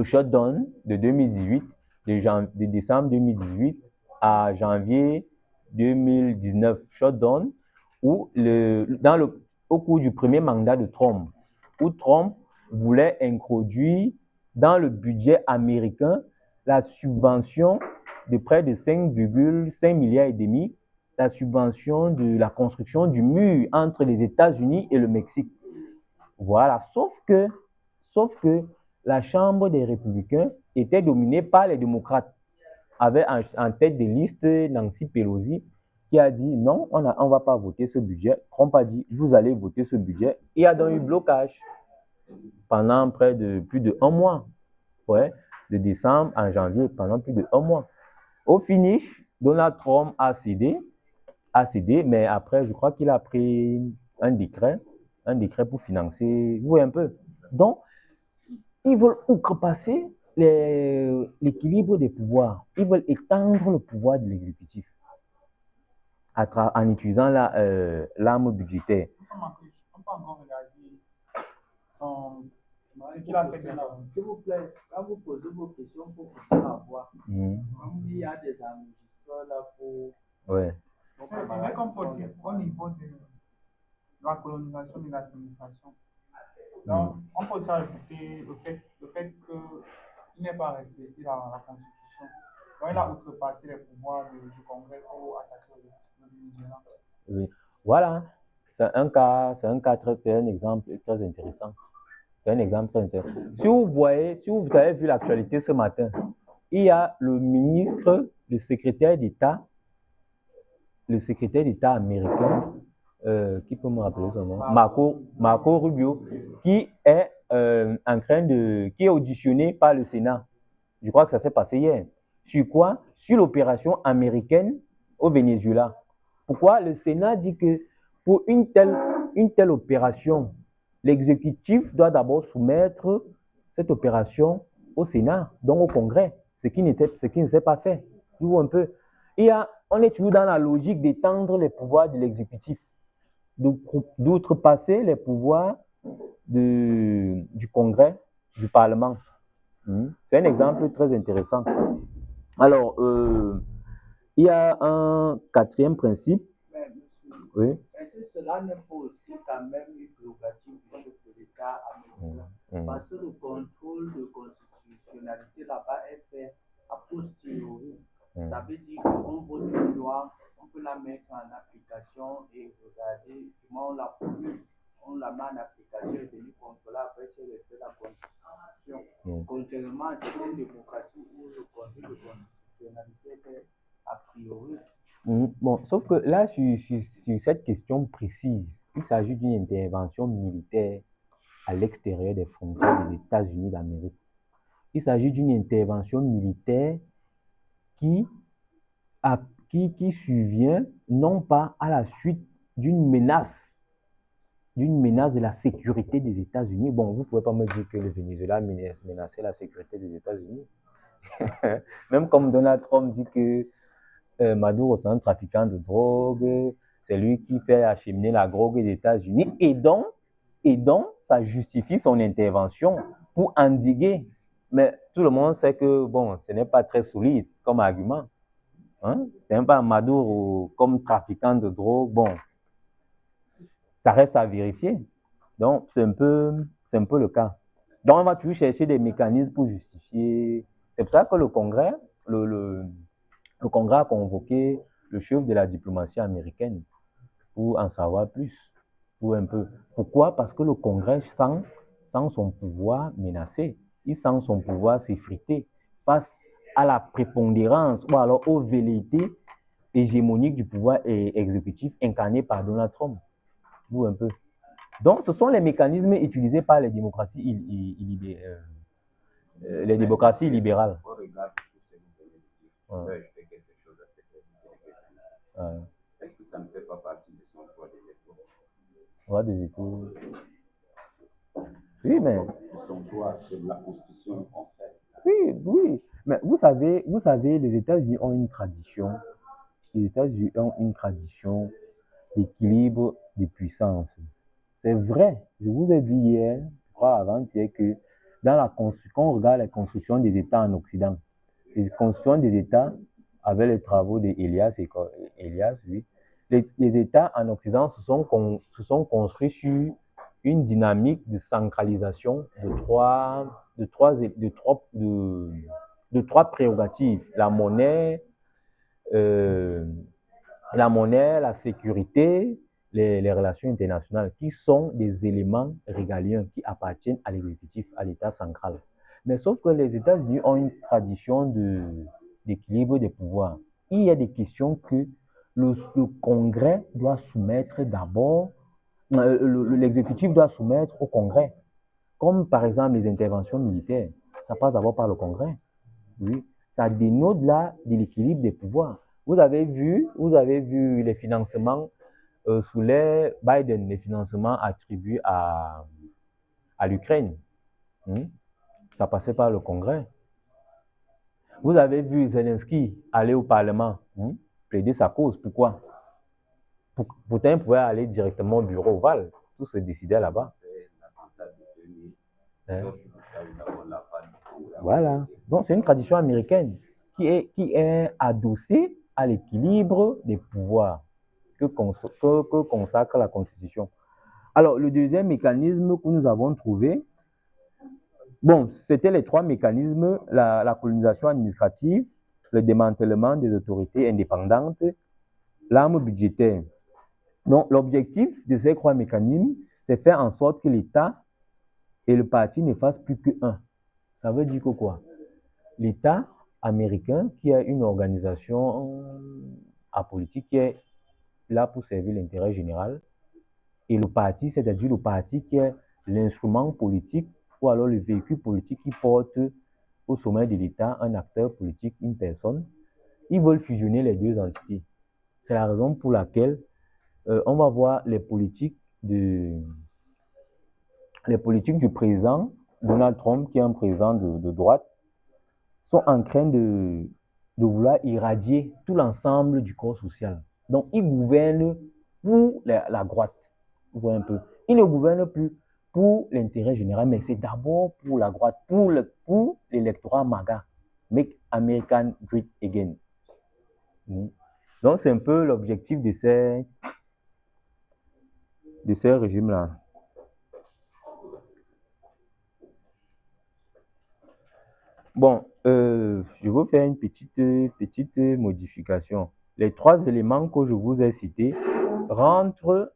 shutdown de 2018, de décembre 2018 à janvier 2019 shutdown, où au cours du premier mandat de Trump, où Trump voulait introduire dans le budget américain la subvention de près de 5,5 milliards et demi, la subvention de la construction du mur entre les États-Unis et le Mexique. Voilà, sauf que la Chambre des républicains était dominée par les démocrates, avec en tête de liste Nancy Pelosi, qui a dit non, on ne va pas voter ce budget. Trump a dit, vous allez voter ce budget. Il y a donc eu blocage pendant plus de 1 mois. Ouais, de décembre à janvier, pendant plus de 1 mois. Au finish, Donald Trump a cédé, mais après, je crois qu'il a pris un décret pour financer, vous voyez un peu. Donc, ils veulent outrepasser l'équilibre des pouvoirs. Ils veulent étendre le pouvoir de l'exécutif en utilisant l'arme budgétaire. On peut encore regarder ce qu'il a fait de là. S'il vous plaît, quand vous posez vos questions, il faut aussi la voix. Il y a des enregistreurs là pour. Ouais. C'est comme possible au niveau de la colonisation de l'administration. Donc, on peut aussi ajouter le fait qu'il n'est pas respecté la Constitution. Donc, il a outrepassé les pouvoirs du Congrès pour attaquer le Venezuela. Oui. Voilà. C'est un exemple très intéressant. C'est un exemple très intéressant. Si vous avez vu l'actualité ce matin, il y a le secrétaire d'État américain, qui peut me rappeler son nom? Marco Rubio, qui est qui est auditionné par le Sénat. Je crois que ça s'est passé hier. Sur quoi? Sur l'opération américaine au Venezuela. Pourquoi? Le Sénat dit que pour une telle opération, l'exécutif doit d'abord soumettre cette opération au Sénat, donc au Congrès, ce qui ne s'est pas fait. Un peu. On est toujours dans la logique d'étendre les pouvoirs de l'exécutif, d'outrepasser les pouvoirs du Congrès, du Parlement. C'est un exemple très intéressant. Alors, il y a un quatrième principe. Mais, monsieur, oui. Est-ce que cela n'est pas aussi quand même une prérogative du chef de l'État américain? Parce que le contrôle de constitutionnalité là-bas est fait a posteriori. Ça veut dire qu'on vote une loi, on peut la mettre en application et regarder, du moins on la promulgue, on la met en application et venir contrôler après si elle respecte la Constitution. Contrairement à certaines démocraties où le contrôle de constitutionnalité est a priori. Bon, sauf que là, sur cette question précise, il s'agit d'une intervention militaire à l'extérieur des frontières des États-Unis d'Amérique. Il s'agit d'une intervention militaire qui survient non pas à la suite d'une menace de la sécurité des États-Unis. Bon, vous ne pouvez pas me dire que le Venezuela menaçait la sécurité des États-Unis. Même comme Donald Trump dit que Maduro, c'est un trafiquant de drogue, c'est lui qui fait acheminer la drogue des États-Unis, et donc, ça justifie son intervention pour endiguer. Mais tout le monde sait que, bon, ce n'est pas très solide comme argument. C'est un peu Maduro comme trafiquant de drogue, bon, ça reste à vérifier. Donc, c'est un peu le cas. Donc, on va toujours chercher des mécanismes pour justifier. C'est pour ça que le Congrès, le Congrès a convoqué le chef de la diplomatie américaine pour en savoir plus, pour un peu. Pourquoi? Parce que le Congrès sent son pouvoir menacé, il sent son pouvoir s'effriter face à la prépondérance ou alors aux velléités hégémoniques du pouvoir exécutif incarné par Donald Trump. Vous un peu. Donc, ce sont les mécanismes utilisés par les démocraties libérales. Est-ce que ça ne fait pas partie de son droit de veto? Droit de veto. Oui, mais. Son droit que la Constitution en fait. Oui. Mais vous savez, les États-Unis ont une tradition. Les États-Unis ont une tradition d'équilibre des puissances. C'est vrai. Je vous ai dit hier, je crois avant-hier, que quand on regarde la construction des États en Occident, les constitutions des États avec les travaux d'Elias, oui, les États en Occident se sont construits sur une dynamique de centralisation de trois prérogatives. La monnaie, la sécurité, les relations internationales, qui sont des éléments régaliens qui appartiennent à l'exécutif, à l'État central. Mais sauf que les États-Unis ont une tradition d'équilibre des pouvoirs. Il y a des questions que le Congrès doit soumettre d'abord, l'exécutif doit soumettre au Congrès, comme par exemple les interventions militaires. Ça passe d'abord par le Congrès. Oui, ça dénote là de l'équilibre des pouvoirs. Vous avez vu les financements sous les Biden, les financements attribués à l'Ukraine. Ça passait par le Congrès. Vous avez vu Zelensky aller au Parlement, plaider sa cause. Pourquoi? Pourtant, il pouvait aller directement au bureau ovale. Tout se décidait là-bas. Voilà. Donc, c'est une tradition américaine qui est adossée à l'équilibre des pouvoirs que consacre la Constitution. Alors, le deuxième mécanisme que nous avons trouvé, bon, c'était les trois mécanismes, la colonisation administrative, le démantèlement des autorités indépendantes, l'arme budgétaire. Donc, l'objectif de ces trois mécanismes, c'est faire en sorte que l'État et le parti ne fassent plus qu'un. Ça veut dire que quoi? L'État américain, qui a une organisation apolitique, qui est là pour servir l'intérêt général, et le parti, c'est-à-dire le parti qui est l'instrument politique ou alors le véhicule politique qui porte au sommet de l'État un acteur politique, une personne, ils veulent fusionner les deux entités. C'est la raison pour laquelle on va voir les politiques du président Donald Trump, qui est un président de droite, sont en train de vouloir irradier tout l'ensemble du corps social. Donc, ils gouvernent pour la droite. Vous voyez un peu. Ils ne gouvernent plus pour l'intérêt général, mais c'est d'abord pour la droite, pour l'électorat MAGA. Make American Great Again. Donc, c'est un peu l'objectif de ces régimes-là. Bon, je vais faire une petite modification. Les trois éléments que je vous ai cités rentrent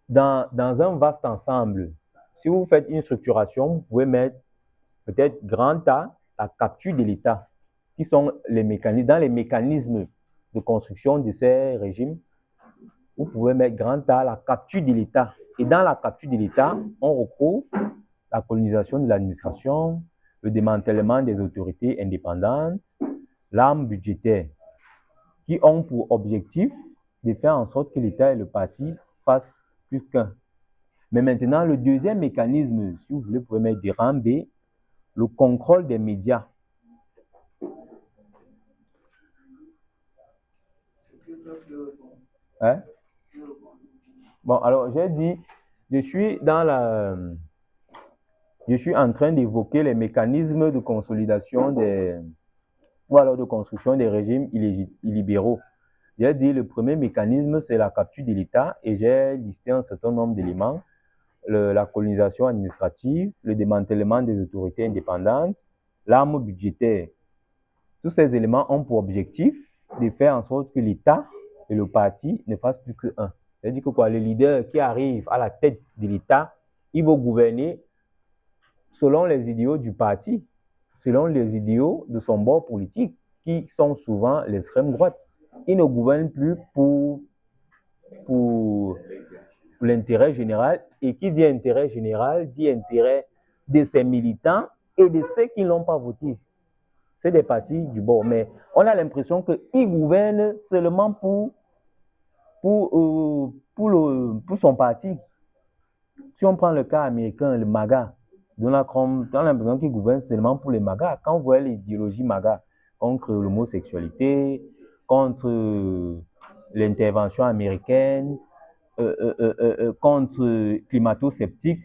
dans un vaste ensemble. Si vous faites une structuration, vous pouvez mettre peut-être grand A, la capture de l'État, qui sont dans les mécanismes de construction de ces régimes. Vous pouvez mettre grand A, la capture de l'État. Et dans la capture de l'État, on retrouve la colonisation de l'administration, le démantèlement des autorités indépendantes, l'arme budgétaire, qui ont pour objectif de faire en sorte que l'État et le parti fassent plus qu'un. Mais maintenant, le deuxième mécanisme, si vous voulez, vous pouvez mettre des rangs B, le contrôle des médias. Hein? Bon, alors j'ai dit, je suis en train d'évoquer les mécanismes de consolidation ou alors de construction des régimes illibéraux. J'ai dit le premier mécanisme, c'est la capture de l'État et j'ai listé un certain nombre d'éléments. La colonisation administrative, le démantèlement des autorités indépendantes, l'arme budgétaire. Tous ces éléments ont pour objectif de faire en sorte que l'État et le parti ne fassent plus qu'un. C'est-à-dire que quoi, le leader qui arrive à la tête de l'État, il va gouverner selon les idéaux du parti, selon les idéaux de son bord politique, qui sont souvent l'extrême droite. Il ne gouverne plus pour l'intérêt général, et qui dit intérêt général, dit intérêt de ses militants et de ceux qui ne l'ont pas voté. C'est des partis du bord, mais on a l'impression qu'il gouverne seulement pour son parti. Si on prend le cas américain, le MAGA, Donald Trump, on a l'impression qu'il gouverne seulement pour les MAGA. Quand vous voyez l'idéologie MAGA contre l'homosexualité, contre l'intervention américaine, contre climato-sceptiques,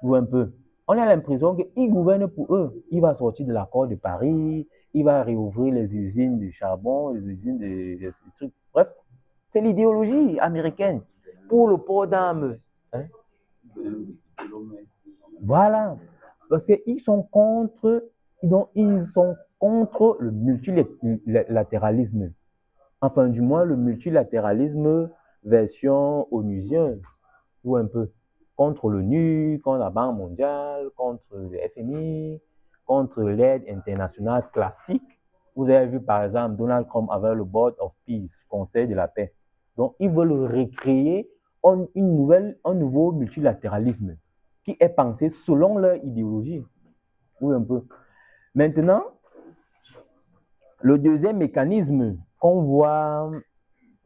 ou un peu. On a l'impression qu'il gouverne pour eux. Il va sortir de l'accord de Paris, il va réouvrir les usines de charbon, les usines de trucs. Bref, c'est l'idéologie américaine pour le port d'armes. Hein? Voilà, parce qu'ils sont contre, ils sont contre le multilatéralisme. Enfin, du moins, le multilatéralisme version onusien, ou un peu. Contre l'ONU, contre la Banque mondiale, contre le FMI, contre l'aide internationale classique. Vous avez vu, par exemple, Donald Trump avec le Board of Peace, Conseil de la paix. Donc, ils veulent recréer un nouveau multilatéralisme qui est pensé selon leur idéologie. Oui, un peu. Maintenant, le deuxième mécanisme qu'on voit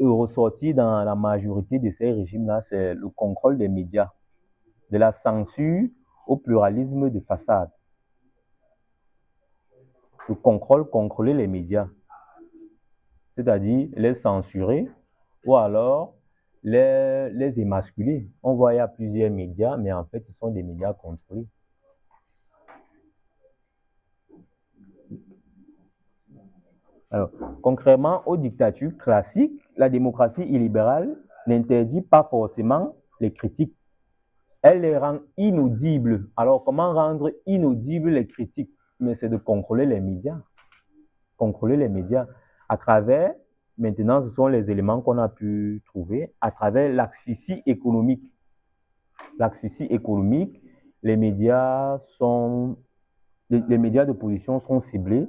ressortir dans la majorité de ces régimes-là, c'est le contrôle des médias, de la censure au pluralisme de façade. Le contrôler les médias, c'est-à-dire les censurer ou alors les émasculer. On voit il y a plusieurs médias, mais en fait, ce sont des médias contrôlés. Alors, concrètement, aux dictatures classiques, la démocratie illibérale n'interdit pas forcément les critiques. Elle les rend inaudibles. Alors, comment rendre inaudibles les critiques? Mais c'est de contrôler les médias. Contrôler les médias à travers, maintenant, ce sont les éléments qu'on a pu trouver, à travers l'asphyxie économique. L'asphyxie économique, les médias d'opposition sont ciblés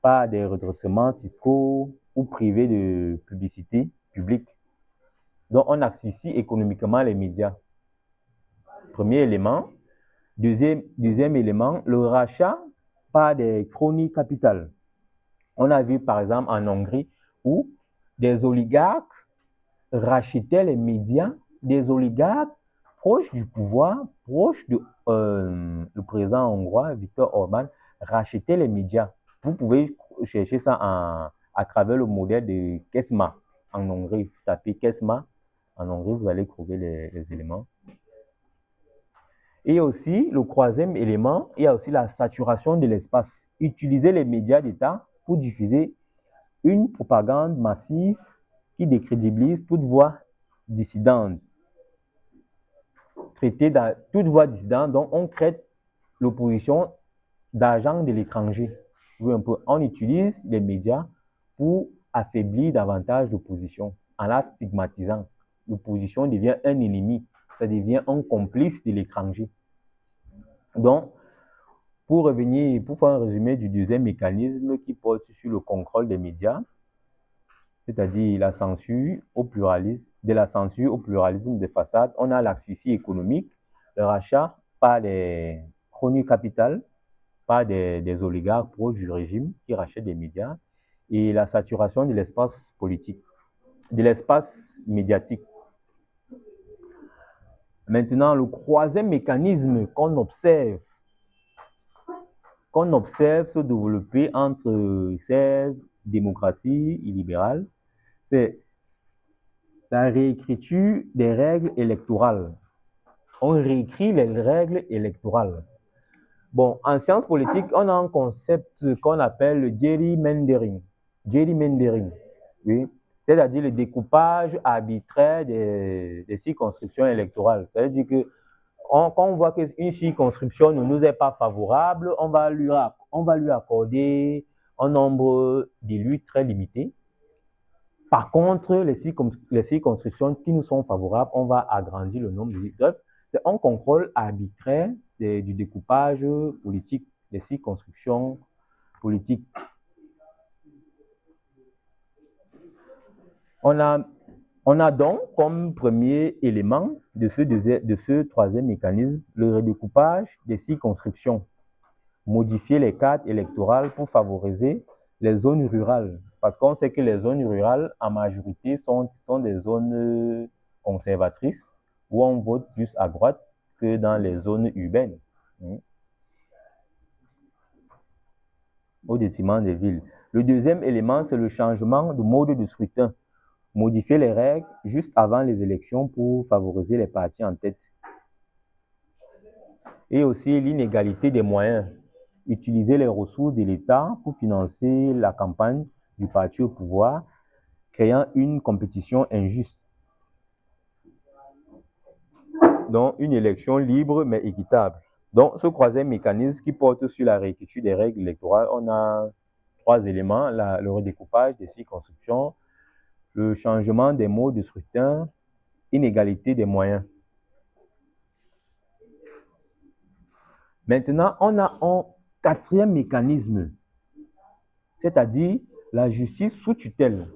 par des redressements fiscaux ou privés de publicité publique. Donc, on asphyxie économiquement les médias. Premier élément. Deuxième élément, le rachat par des cronies capitales. On a vu, par exemple, en Hongrie, où des oligarques rachetaient les médias, des oligarques proches du pouvoir, proches du le président hongrois, Viktor Orban, rachetaient les médias. Vous pouvez chercher ça à travers le modèle de Kesma en Hongrie. Vous tapez Kesma en Hongrie, vous allez trouver les éléments. Et aussi, le troisième élément, il y a aussi la saturation de l'espace. Utiliser les médias d'État pour diffuser une propagande massive qui décrédibilise toute voix dissidente. Traiter toute voix dissidente, donc on crée l'opposition d'agents de l'étranger. Un peu. On utilise les médias pour affaiblir davantage l'opposition en la stigmatisant. L'opposition devient un ennemi, ça devient un complice de l'étranger. Donc, pour faire un résumé du deuxième mécanisme qui porte sur le contrôle des médias, c'est-à-dire la censure au pluralisme, de la censure au pluralisme de façade, on a l'asphyxie économique, le rachat par des cronies capitales, par des oligarques proches du régime qui rachètent des médias, et la saturation de l'espace politique, de l'espace médiatique. Maintenant, le troisième mécanisme qu'on observe se développer entre ces démocraties illibérales, c'est la réécriture des règles électorales. On réécrit les règles électorales. Bon, en sciences politiques, on a un concept qu'on appelle le gerrymandering. Gerrymandering, oui. C'est-à-dire le découpage arbitraire des circonscriptions électorales. C'est-à-dire que quand on voit qu'une circonscription ne nous est pas favorable, on va lui accorder un nombre d'élus très limité. Par contre, les circonscriptions qui nous sont favorables, on va agrandir le nombre d'élus. C'est un contrôle arbitraire du découpage politique des circonscriptions politiques. On a donc comme premier élément de ce troisième mécanisme le redécoupage des circonscriptions. Modifier les cartes électorales pour favoriser les zones rurales. Parce qu'on sait que les zones rurales, en majorité, sont des zones conservatrices où on vote plus à droite que dans les zones urbaines, au détriment des villes. Le deuxième élément, c'est le changement de mode de scrutin. Modifier les règles juste avant les élections pour favoriser les partis en tête. Et aussi l'inégalité des moyens. utiliser les ressources de l'État pour financer la campagne du parti au pouvoir, créant une compétition injuste. Donc, une élection libre mais équitable. Donc, ce troisième mécanisme qui porte sur la réécriture des règles électorales, on a 3 éléments, le redécoupage des circonscriptions, le changement des modes de scrutin, inégalité des moyens. Maintenant, on a un quatrième mécanisme, c'est-à-dire la justice sous tutelle.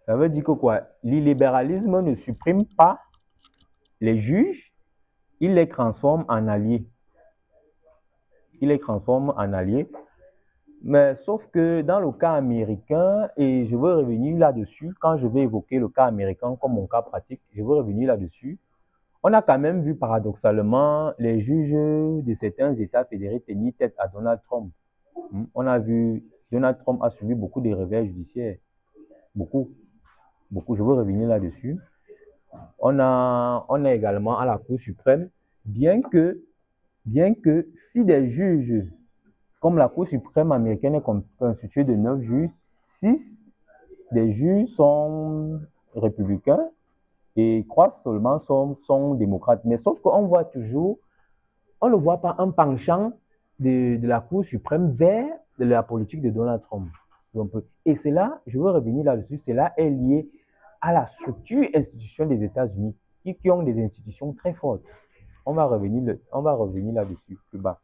Ça veut dire que quoi? L'illibéralisme ne supprime pas les juges, il les transforme en alliés. Il les transforme en alliés. Mais sauf que dans le cas américain, et je veux revenir là-dessus, quand je vais évoquer le cas américain comme mon cas pratique, je veux revenir là-dessus. On a quand même vu paradoxalement les juges de certains États fédérés tenir tête à Donald Trump. On a vu Donald Trump a subi beaucoup de revers judiciaires. Beaucoup. Je veux revenir là-dessus. On a également à la Cour suprême, bien que si des juges, comme la Cour suprême américaine est constituée de 9 juges, 6 des juges sont républicains et 3 seulement sont démocrates. Mais sauf qu'on voit toujours, on ne voit pas un penchant de la Cour suprême vers la politique de Donald Trump. Et cela, je veux revenir là-dessus, cela est lié à la structure institutionnelle des États-Unis, qui ont des institutions très fortes. On va revenir là-dessus plus bas.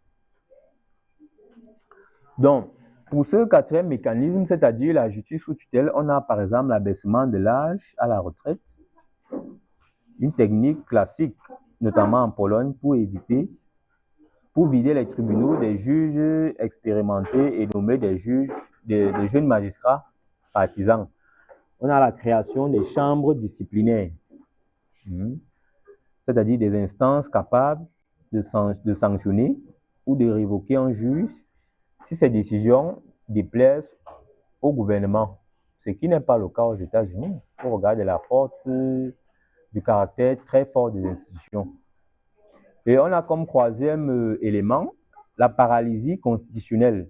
Donc, pour ce quatrième mécanisme, c'est-à-dire la justice sous tutelle, on a par exemple l'abaissement de l'âge à la retraite, une technique classique, notamment en Pologne, pour vider les tribunaux des juges expérimentés et nommer des jeunes magistrats partisans. On a la création des chambres disciplinaires, c'est-à-dire des instances capables de sanctionner ou de révoquer un juge si ces décisions déplaisent au gouvernement, ce qui n'est pas le cas aux États-Unis. On regarde la force du caractère très fort des institutions. Et on a comme troisième élément la paralysie constitutionnelle.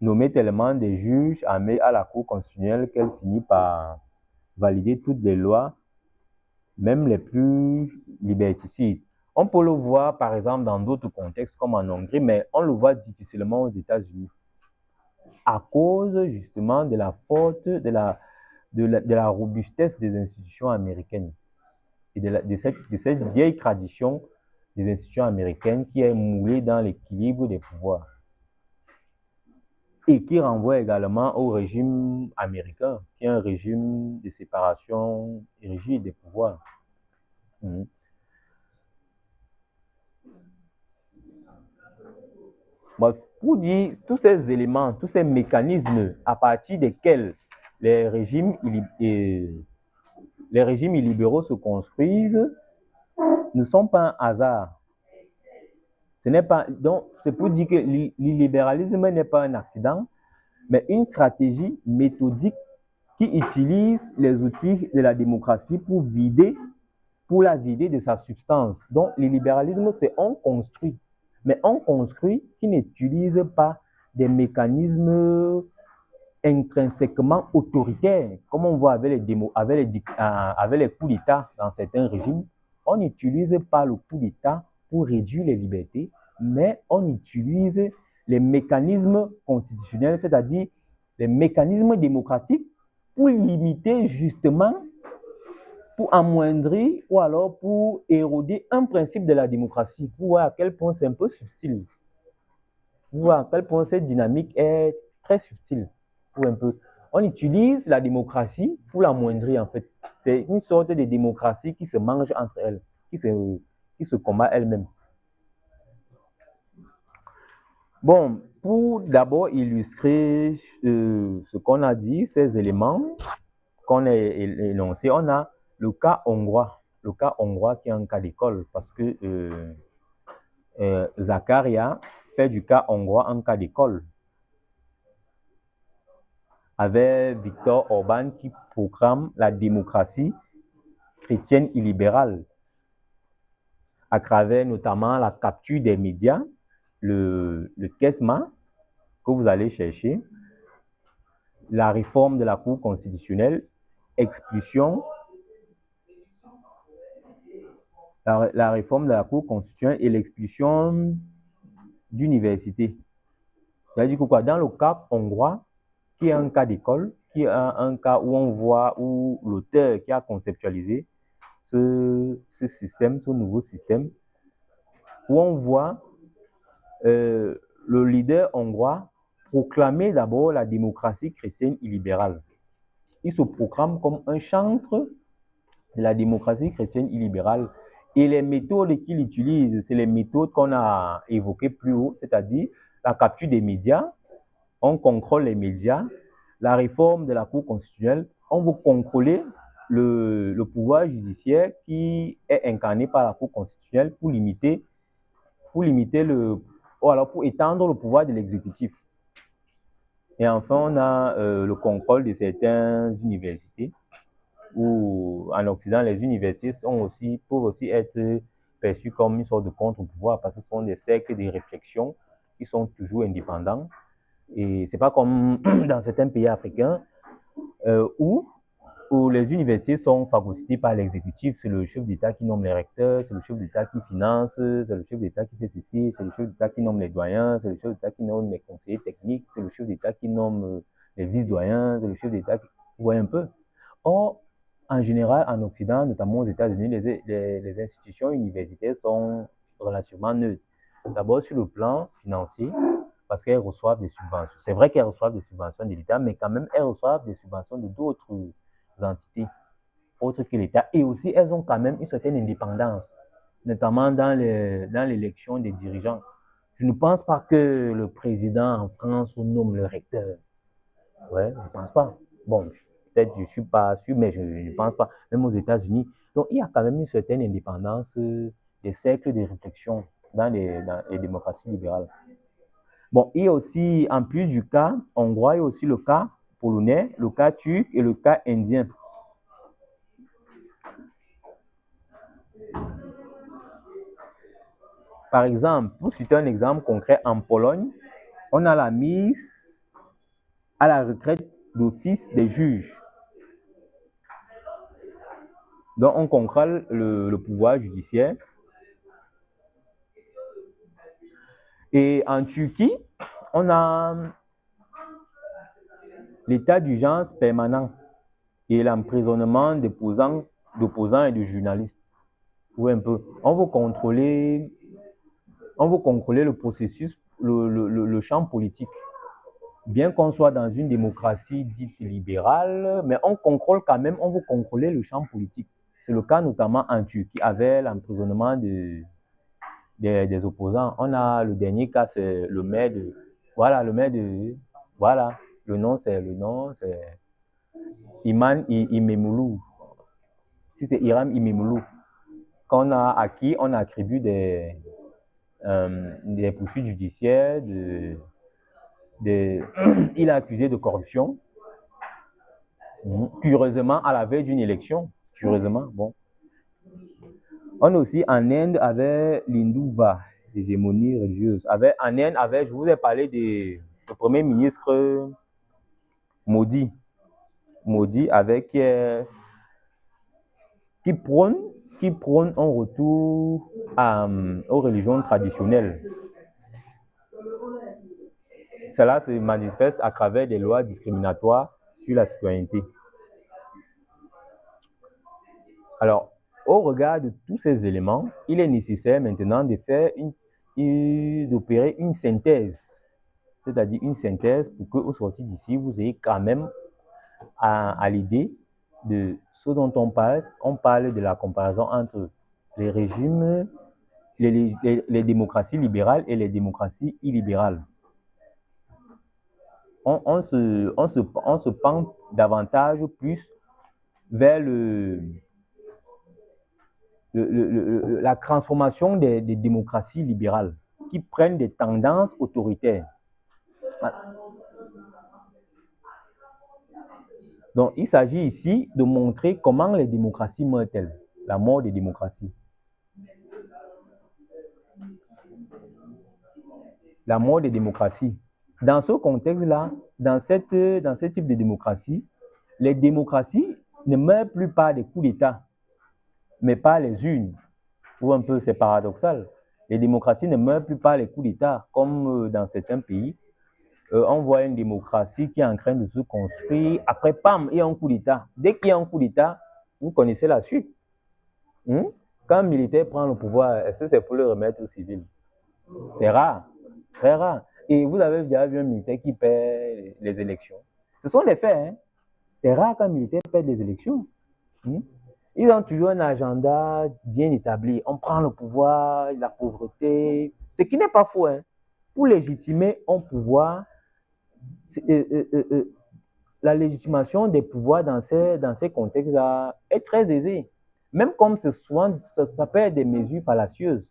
Nommer tellement des juges armés à la Cour constitutionnelle qu'elle finit par valider toutes les lois, même les plus liberticides. On peut le voir par exemple dans d'autres contextes comme en Hongrie, mais on le voit difficilement aux États-Unis à cause justement de la faute, de la robustesse des institutions américaines et de cette vieille tradition des institutions américaines qui est moulée dans l'équilibre des pouvoirs et qui renvoie également au régime américain, qui est un régime de séparation rigide des pouvoirs. Bref, pour dire tous ces éléments, tous ces mécanismes à partir desquels les régimes illibéraux se construisent ne sont pas un hasard. Donc, c'est pour dire que l'illibéralisme n'est pas un accident, mais une stratégie méthodique qui utilise les outils de la démocratie pour la vider de sa substance. Donc, l'illibéralisme, c'est on construit, mais on construit qui n'utilise pas des mécanismes intrinsèquement autoritaires, comme on voit avec les coups d'État dans certains régimes. On n'utilise pas le coup d'État pour réduire les libertés, mais on utilise les mécanismes constitutionnels, c'est-à-dire les mécanismes démocratiques pour limiter justement, pour amoindrir ou alors pour éroder un principe de la démocratie, pour voir à quel point c'est un peu subtil, pour voir à quel point cette dynamique est très subtile. On utilise la démocratie pour l'amoindrir en fait. C'est une sorte de démocratie qui se mange entre elles, qui se combat elle-même. Bon, pour d'abord illustrer ce qu'on a dit, ces éléments qu'on a énoncés, on a le cas hongrois. Le cas hongrois qui est un cas d'école parce que Zakaria fait du cas hongrois un cas d'école. Avec Viktor Orban qui proclame la démocratie chrétienne illibérale. à travers notamment la capture des médias, le KESMA, que vous allez chercher, la réforme de la Cour constitutionnelle, expulsion, la réforme de la Cour constitutionnelle et l'expulsion d'université. C'est-à-dire que quoi, dans le cas hongrois, qui est un cas d'école, qui est un cas où on voit où l'auteur qui a conceptualisé ce système, ce nouveau système, où on voit le leader hongrois proclamer d'abord la démocratie chrétienne et libérale. Il se proclame comme un chantre de la démocratie chrétienne et libérale. Et les méthodes qu'il utilise, c'est les méthodes qu'on a évoquées plus haut, c'est-à-dire la capture des médias, on contrôle les médias, la réforme de la Cour constitutionnelle, on veut contrôler le pouvoir judiciaire qui est incarné par la Cour constitutionnelle pour étendre le pouvoir de l'exécutif. Et enfin, on a le contrôle de certaines universités, où en Occident, les universités peuvent aussi être perçues comme une sorte de contre-pouvoir parce que ce sont des cercles de réflexion qui sont toujours indépendants. Et c'est pas comme dans certains pays africains où les universités sont phagocytées par l'exécutif. C'est le chef d'État qui nomme les recteurs, c'est le chef d'État qui finance, c'est le chef d'État qui fait ceci, c'est le chef d'État qui nomme les doyens, c'est le chef d'État qui nomme les conseillers techniques, c'est le chef d'État qui nomme les vice-doyens, c'est le chef d'État qui... Vous voyez un peu. Or, en général, en Occident, notamment aux États-Unis, les institutions universitaires sont relativement neutres. D'abord sur le plan financier, parce qu'elles reçoivent des subventions. C'est vrai qu'elles reçoivent des subventions de l'État, mais quand même, elles reçoivent des subventions de d'autres entités autres que l'État. Et aussi, elles ont quand même une certaine indépendance, notamment dans l'élection des dirigeants. Je ne pense pas que le président en France nomme le recteur. Ouais, je ne pense pas. Bon, peut-être je ne suis pas sûr, mais je ne pense pas. Même aux États-Unis. Donc, il y a quand même une certaine indépendance des cercles de réflexion dans les démocraties libérales. Bon, il y a aussi, en plus du cas hongrois, il y a aussi le cas polonais, le cas turc et le cas indien. Par exemple, pour citer un exemple concret, en Pologne, on a la mise à la retraite d'office des juges. Donc, on contrôle le pouvoir judiciaire. Et en Turquie, on a l'état d'urgence permanent et l'emprisonnement d'opposants et de journalistes. Oui, un peu. On veut contrôler le processus, le champ politique. Bien qu'on soit dans une démocratie dite libérale, mais on contrôle quand même, on veut contrôler le champ politique. C'est le cas notamment en Turquie avec l'emprisonnement des opposants. On a le dernier cas, c'est le maire de... Voilà, le nom, c'est Iman İmamoğlu. Si c'est Iram İmamoğlu, à qui on attribue des poursuites judiciaires, il est accusé de corruption. Curieusement, à la veille d'une élection. Curieusement, bon. On a aussi en Inde avec l'Hindouva, l'hégémonie religieuse. En Inde, je vous ai parlé du premier ministre Modi, avec qui prône un retour aux religions traditionnelles. Cela se manifeste à travers des lois discriminatoires sur la citoyenneté. Alors, au regard de tous ces éléments, il est nécessaire maintenant d'opérer une synthèse, c'est-à-dire une synthèse pour qu'au sortir d'ici, vous ayez quand même à l'idée de ce dont on parle. On parle de la comparaison entre les régimes, les démocraties libérales et les démocraties illibérales. On se penche davantage plus vers la transformation des démocraties libérales qui prennent des tendances autoritaires. Donc, il s'agit ici de montrer comment les démocraties meurent-elles, la mort des démocraties. la mort des démocraties. Dans ce contexte-là, dans ce type de démocratie, les démocraties ne meurent plus par des coups d'État, mais par les urnes. Ou un peu, c'est paradoxal. Les démocraties ne meurent plus par les coups d'État, comme dans certains pays. On voit une démocratie qui est en train de se construire. Après, pam, il y a un coup d'État. Dès qu'il y a un coup d'État, vous connaissez la suite. Quand un militaire prend le pouvoir, est-ce que c'est pour le remettre aux civils? C'est rare, très rare. Et vous avez déjà vu un militaire qui perd les élections. Ce sont les faits. C'est rare qu'un militaire perde les élections. Ils ont toujours un agenda bien établi. On prend le pouvoir, la pauvreté. Ce qui n'est pas faux. Pour légitimer un pouvoir, la légitimation des pouvoirs dans ces contextes-là est très aisée. Même comme souvent, ça peut être des mesures fallacieuses.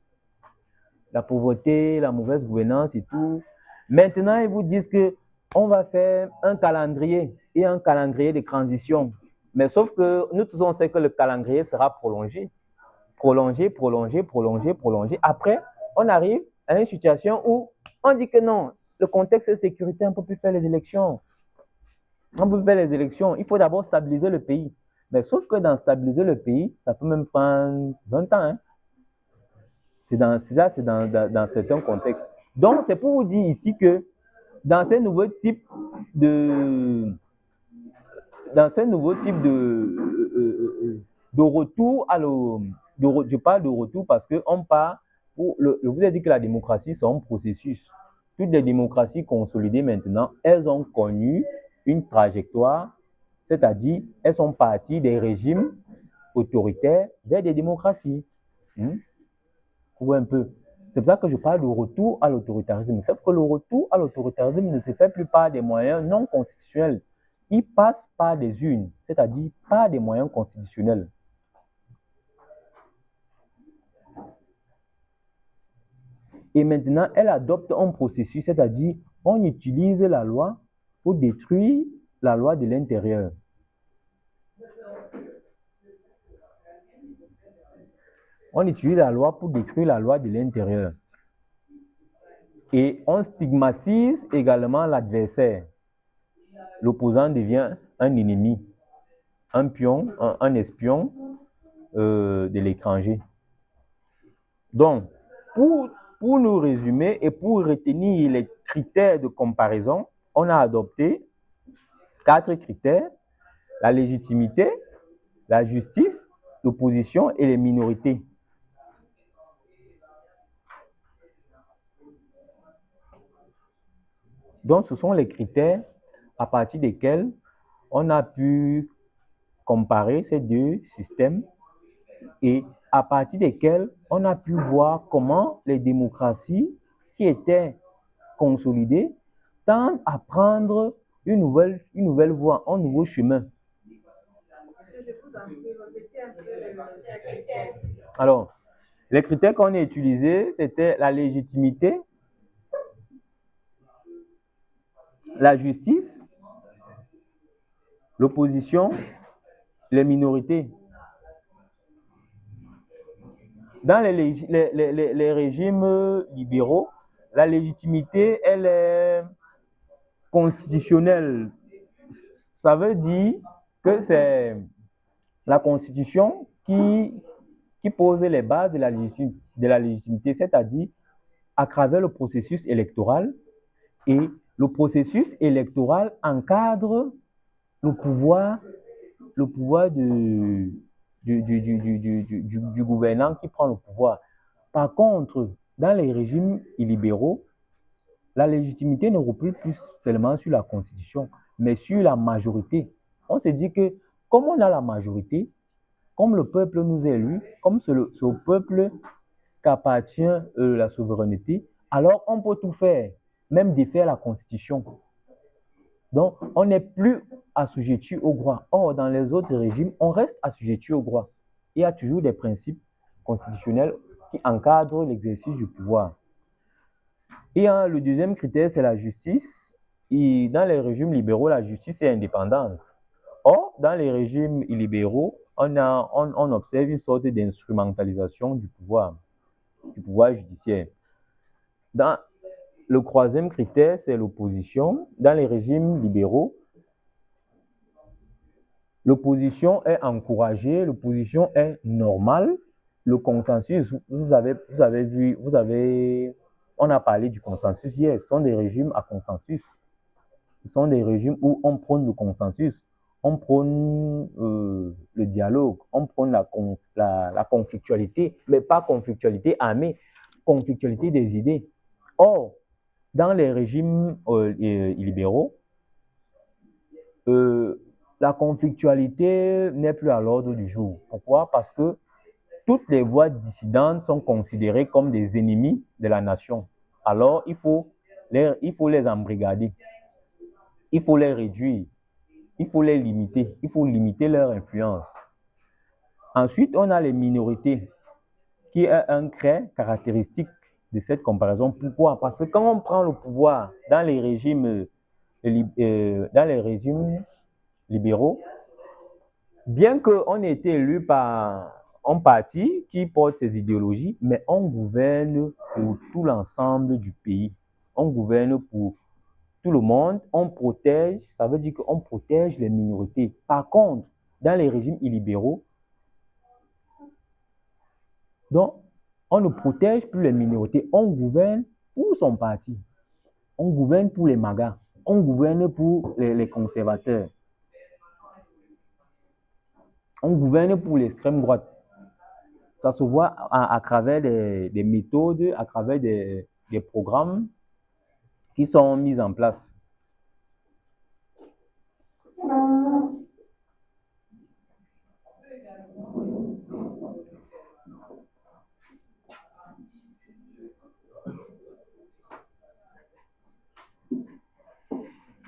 La pauvreté, la mauvaise gouvernance et tout. Maintenant, ils vous disent qu'on va faire un calendrier et un calendrier de transition. Mais sauf que nous tous, on sait que le calendrier sera prolongé. Prolongé. Après, on arrive à une situation où on dit que non, le contexte est sécuritaire, on ne peut plus faire les élections. On peut faire les élections. Il faut d'abord stabiliser le pays. Mais sauf que dans stabiliser le pays, ça peut même prendre 20 ans. C'est dans certains contextes. Donc, c'est pour vous dire ici que dans ces nouveaux types de retour je parle de retour parce que je vous ai dit que la démocratie, c'est un processus. Toutes les démocraties consolidées maintenant, elles ont connu une trajectoire, c'est-à-dire elles sont parties des régimes autoritaires vers des démocraties. Un peu. C'est pour ça que je parle de retour à l'autoritarisme. Sauf que le retour à l'autoritarisme ne se fait plus par des moyens non constitutionnels. Il passe par des urnes, c'est-à-dire par des moyens constitutionnels. Et maintenant, elle adopte un processus, c'est-à-dire on utilise la loi pour détruire la loi de l'intérieur. On utilise la loi pour détruire la loi de l'intérieur. Et on stigmatise également l'adversaire. L'opposant devient un ennemi, un pion, un espion de l'étranger. Donc, pour nous résumer et pour retenir les critères de comparaison, on a adopté 4 critères: la légitimité, la justice, l'opposition et les minorités. Donc, ce sont les critères à partir desquels on a pu comparer ces deux systèmes et à partir desquels on a pu voir comment les démocraties qui étaient consolidées tendent à prendre une nouvelle voie, un nouveau chemin. Alors, les critères qu'on a utilisés, c'était la légitimité, la justice, l'opposition, les minorités. Dans les régimes libéraux, la légitimité, elle est constitutionnelle. Ça veut dire que c'est la Constitution qui pose les bases de la légitimité, c'est-à-dire à travers le processus électoral. Et le processus électoral encadre le pouvoir du gouvernant qui prend le pouvoir. Par contre, dans les régimes illibéraux, la légitimité ne repose plus seulement sur la Constitution, mais sur la majorité. On se dit que comme on a la majorité, comme le peuple nous élit, comme c'est au peuple qu'appartient la souveraineté, alors on peut tout faire, même défaire la Constitution. Donc, on n'est plus assujetti au droit. Or, dans les autres régimes, on reste assujetti au droit. Il y a toujours des principes constitutionnels qui encadrent l'exercice du pouvoir. Et le deuxième critère, c'est la justice. Et dans les régimes libéraux, la justice est indépendante. Or, dans les régimes illibéraux, on observe une sorte d'instrumentalisation du pouvoir judiciaire. le troisième critère, c'est l'opposition. Dans les régimes libéraux, l'opposition est encouragée, l'opposition est normale. Le consensus, vous avez vu, on a parlé du consensus hier. Ce sont des régimes à consensus. Ce sont des régimes où on prône le consensus, on prône le dialogue, on prône la conflictualité, mais pas conflictualité armée, conflictualité des idées. Or, dans les régimes libéraux, la conflictualité n'est plus à l'ordre du jour. Pourquoi? Parce que toutes les voix dissidentes sont considérées comme des ennemis de la nation. Alors, il faut les embrigader, il faut les réduire, il faut les limiter, il faut limiter leur influence. Ensuite, on a les minorités, qui est un trait caractéristique de cette comparaison. Pourquoi? Parce que quand on prend le pouvoir dans les régimes libéraux, bien qu'on ait été élu par un parti qui porte ses idéologies, mais on gouverne pour tout l'ensemble du pays. On gouverne pour tout le monde, on protège, ça veut dire qu'on protège les minorités. Par contre, dans les régimes illibéraux, donc, on ne protège plus les minorités, on gouverne pour son parti. On gouverne pour les magas, on gouverne pour les conservateurs. On gouverne pour l'extrême droite. Ça se voit à travers des méthodes, à travers des programmes qui sont mis en place.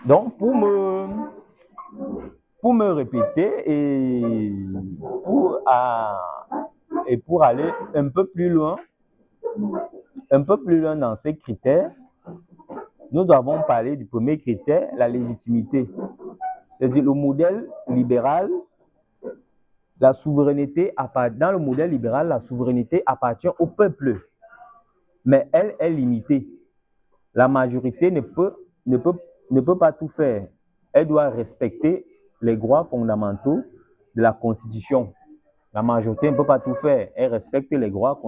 Donc, pour me répéter et pour aller un peu plus loin dans ces critères, nous avons parlé du premier critère, la légitimité. C'est-à-dire le modèle libéral, la souveraineté dans le modèle libéral, la souveraineté appartient au peuple, mais elle est limitée. La majorité ne peut pas tout faire. Elle doit respecter les droits fondamentaux de la Constitution. La majorité ne peut pas tout faire. Elle respecte les droits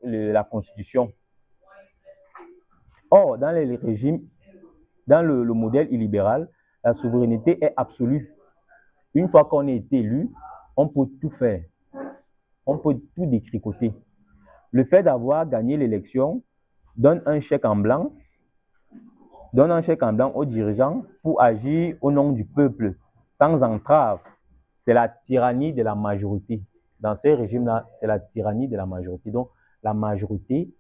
de la Constitution. Or, dans les régimes, dans le modèle illibéral, la souveraineté est absolue. Une fois qu'on est élu, on peut tout faire. On peut tout détricoter. Le fait d'avoir gagné l'élection donne un chèque en blanc aux dirigeants pour agir au nom du peuple, sans entrave. C'est la tyrannie de la majorité. Dans ces régimes-là, c'est la tyrannie de la majorité. Donc, la majorité,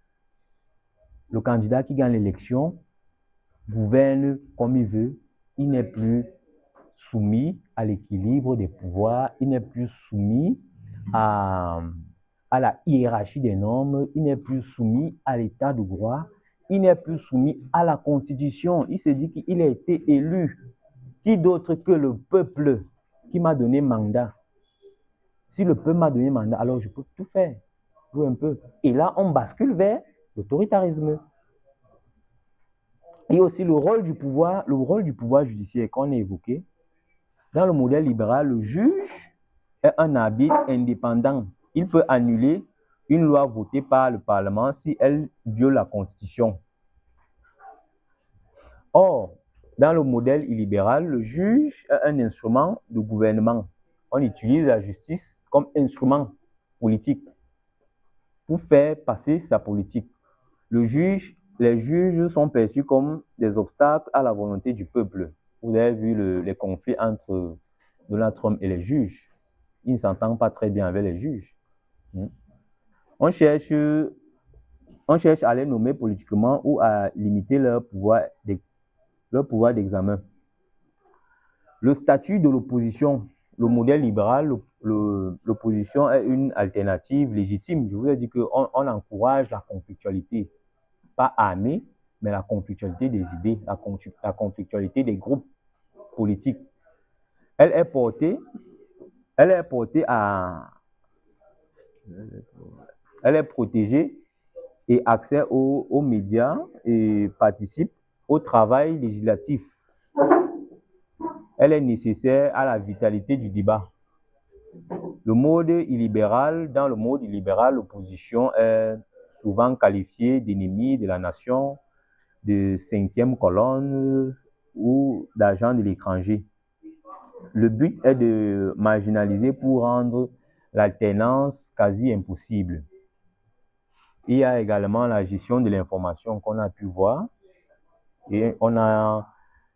le candidat qui gagne l'élection, gouverne comme il veut. Il n'est plus soumis à l'équilibre des pouvoirs. Il n'est plus soumis à la hiérarchie des normes. Il n'est plus soumis à l'état de droit. Il n'est plus soumis à la Constitution. Il se dit qu'il a été élu. Qui d'autre que le peuple qui m'a donné mandat? Si le peuple m'a donné mandat, alors je peux tout faire. Un peu. Et là, on bascule vers l'autoritarisme. Et aussi le rôle du pouvoir judiciaire qu'on a évoqué. Dans le modèle libéral, le juge est un arbitre indépendant. Il peut annuler une loi votée par le Parlement si elle viole la Constitution. Or, dans le modèle illibéral, le juge est un instrument de gouvernement. On utilise la justice comme instrument politique pour faire passer sa politique. Les juges sont perçus comme des obstacles à la volonté du peuple. Vous avez vu les conflits entre Donald Trump et les juges. Ils ne s'entendent pas très bien avec les juges. On cherche à les nommer politiquement ou à limiter leur pouvoir d'examen. Le statut de l'opposition, le modèle libéral, l'opposition est une alternative légitime. Je vous ai dit qu'on encourage la conflictualité, pas armée, mais la conflictualité des idées, la conflictualité des groupes politiques. Elle est protégée et accès aux médias et participe au travail législatif. Elle est nécessaire à la vitalité du débat. Dans le mode illibéral, l'opposition est souvent qualifiée d'ennemi de la nation, de cinquième colonne ou d'agent de l'étranger. Le but est de marginaliser pour rendre l'alternance quasi impossible. Il y a également la gestion de l'information qu'on a pu voir. Et on a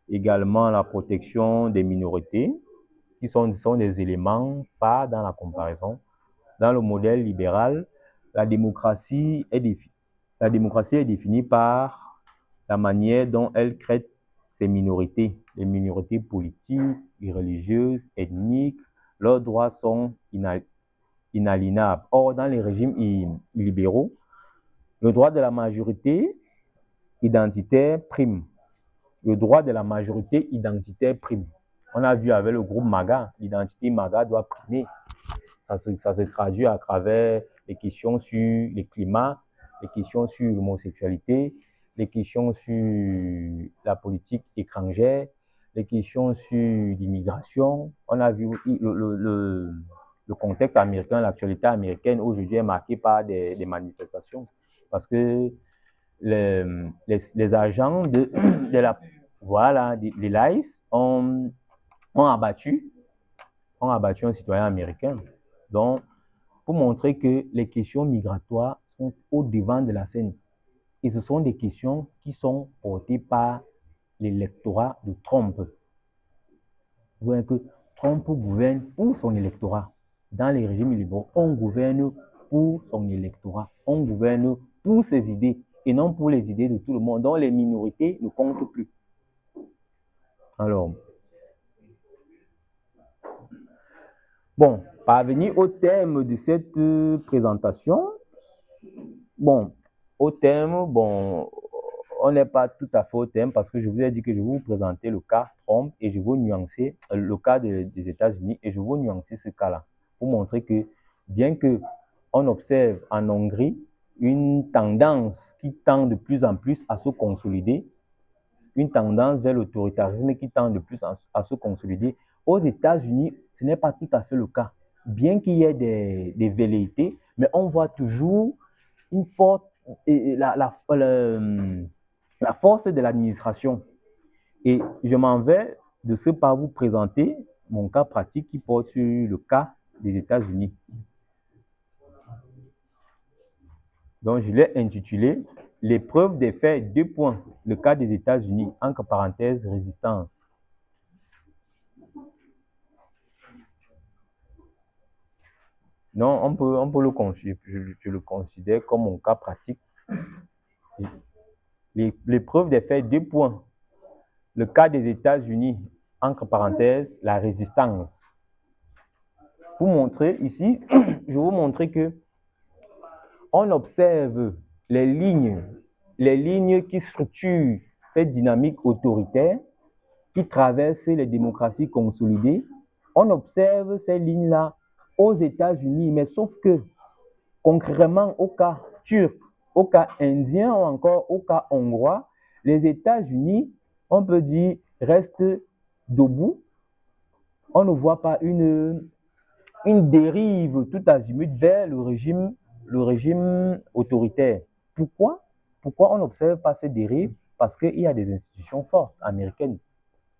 également la protection des minorités, qui sont des éléments phares dans la comparaison. Dans le modèle libéral, la démocratie est définie par la manière dont elle crée ces minorités, les minorités politiques, religieuses, ethniques. Leurs droits sont inaliénables. Or, dans les régimes libéraux, le droit de la majorité identitaire prime. Le droit de la majorité identitaire prime. On a vu avec le groupe MAGA, l'identité MAGA doit primer. Ça se traduit à travers les questions sur le climat, les questions sur l'homosexualité, les questions sur la politique étrangère, les questions sur l'immigration. On a vu le contexte américain, l'actualité américaine aujourd'hui est marquée par des manifestations. Parce que les agents de l'ICE ont abattu un citoyen américain. Donc, pour montrer que les questions migratoires sont au devant de la scène. Et ce sont des questions qui sont portées par l'électorat de Trump. Vous voyez que Trump gouverne pour son électorat. Dans les régimes libéraux, on gouverne pour son électorat. On gouverne pour ses idées et non pour les idées de tout le monde, dont les minorités ne comptent plus. Alors, bon, parvenir au thème de cette présentation. Bon, on n'est pas tout à fait au thème parce que je vous ai dit que je vais vous présenter le cas Trump et je vais nuancer le cas des États-Unis et je vais nuancer ce cas-là pour montrer que bien que on observe en Hongrie une tendance qui tend de plus en plus à se consolider, une tendance vers l'autoritarisme qui tend de plus à se consolider, aux États-Unis, ce n'est pas tout à fait le cas. Bien qu'il y ait des velléités, mais on voit toujours une forte, la force de l'administration. Et je m'en vais de ce pas vous présenter mon cas pratique qui porte sur le cas des États-Unis. Donc, je l'ai intitulé « L'épreuve des faits, : le cas des États-Unis, entre parenthèses, résistance ». Non, on peut le considérer, je le considère comme mon cas pratique. L'épreuve des faits, : le cas des États-Unis, entre parenthèses, la résistance. Pour montrer ici, je vais vous montrer que on observe les lignes qui structurent cette dynamique autoritaire qui traverse les démocraties consolidées. On observe ces lignes-là aux États-Unis, mais sauf que concrètement au cas turc, au cas indien ou encore au cas hongrois, les États-Unis, on peut dire, restent debout. On ne voit pas une dérive tout azimut vers le régime autoritaire. Pourquoi on n'observe pas cette dérive? Parce qu'il y a des institutions fortes américaines.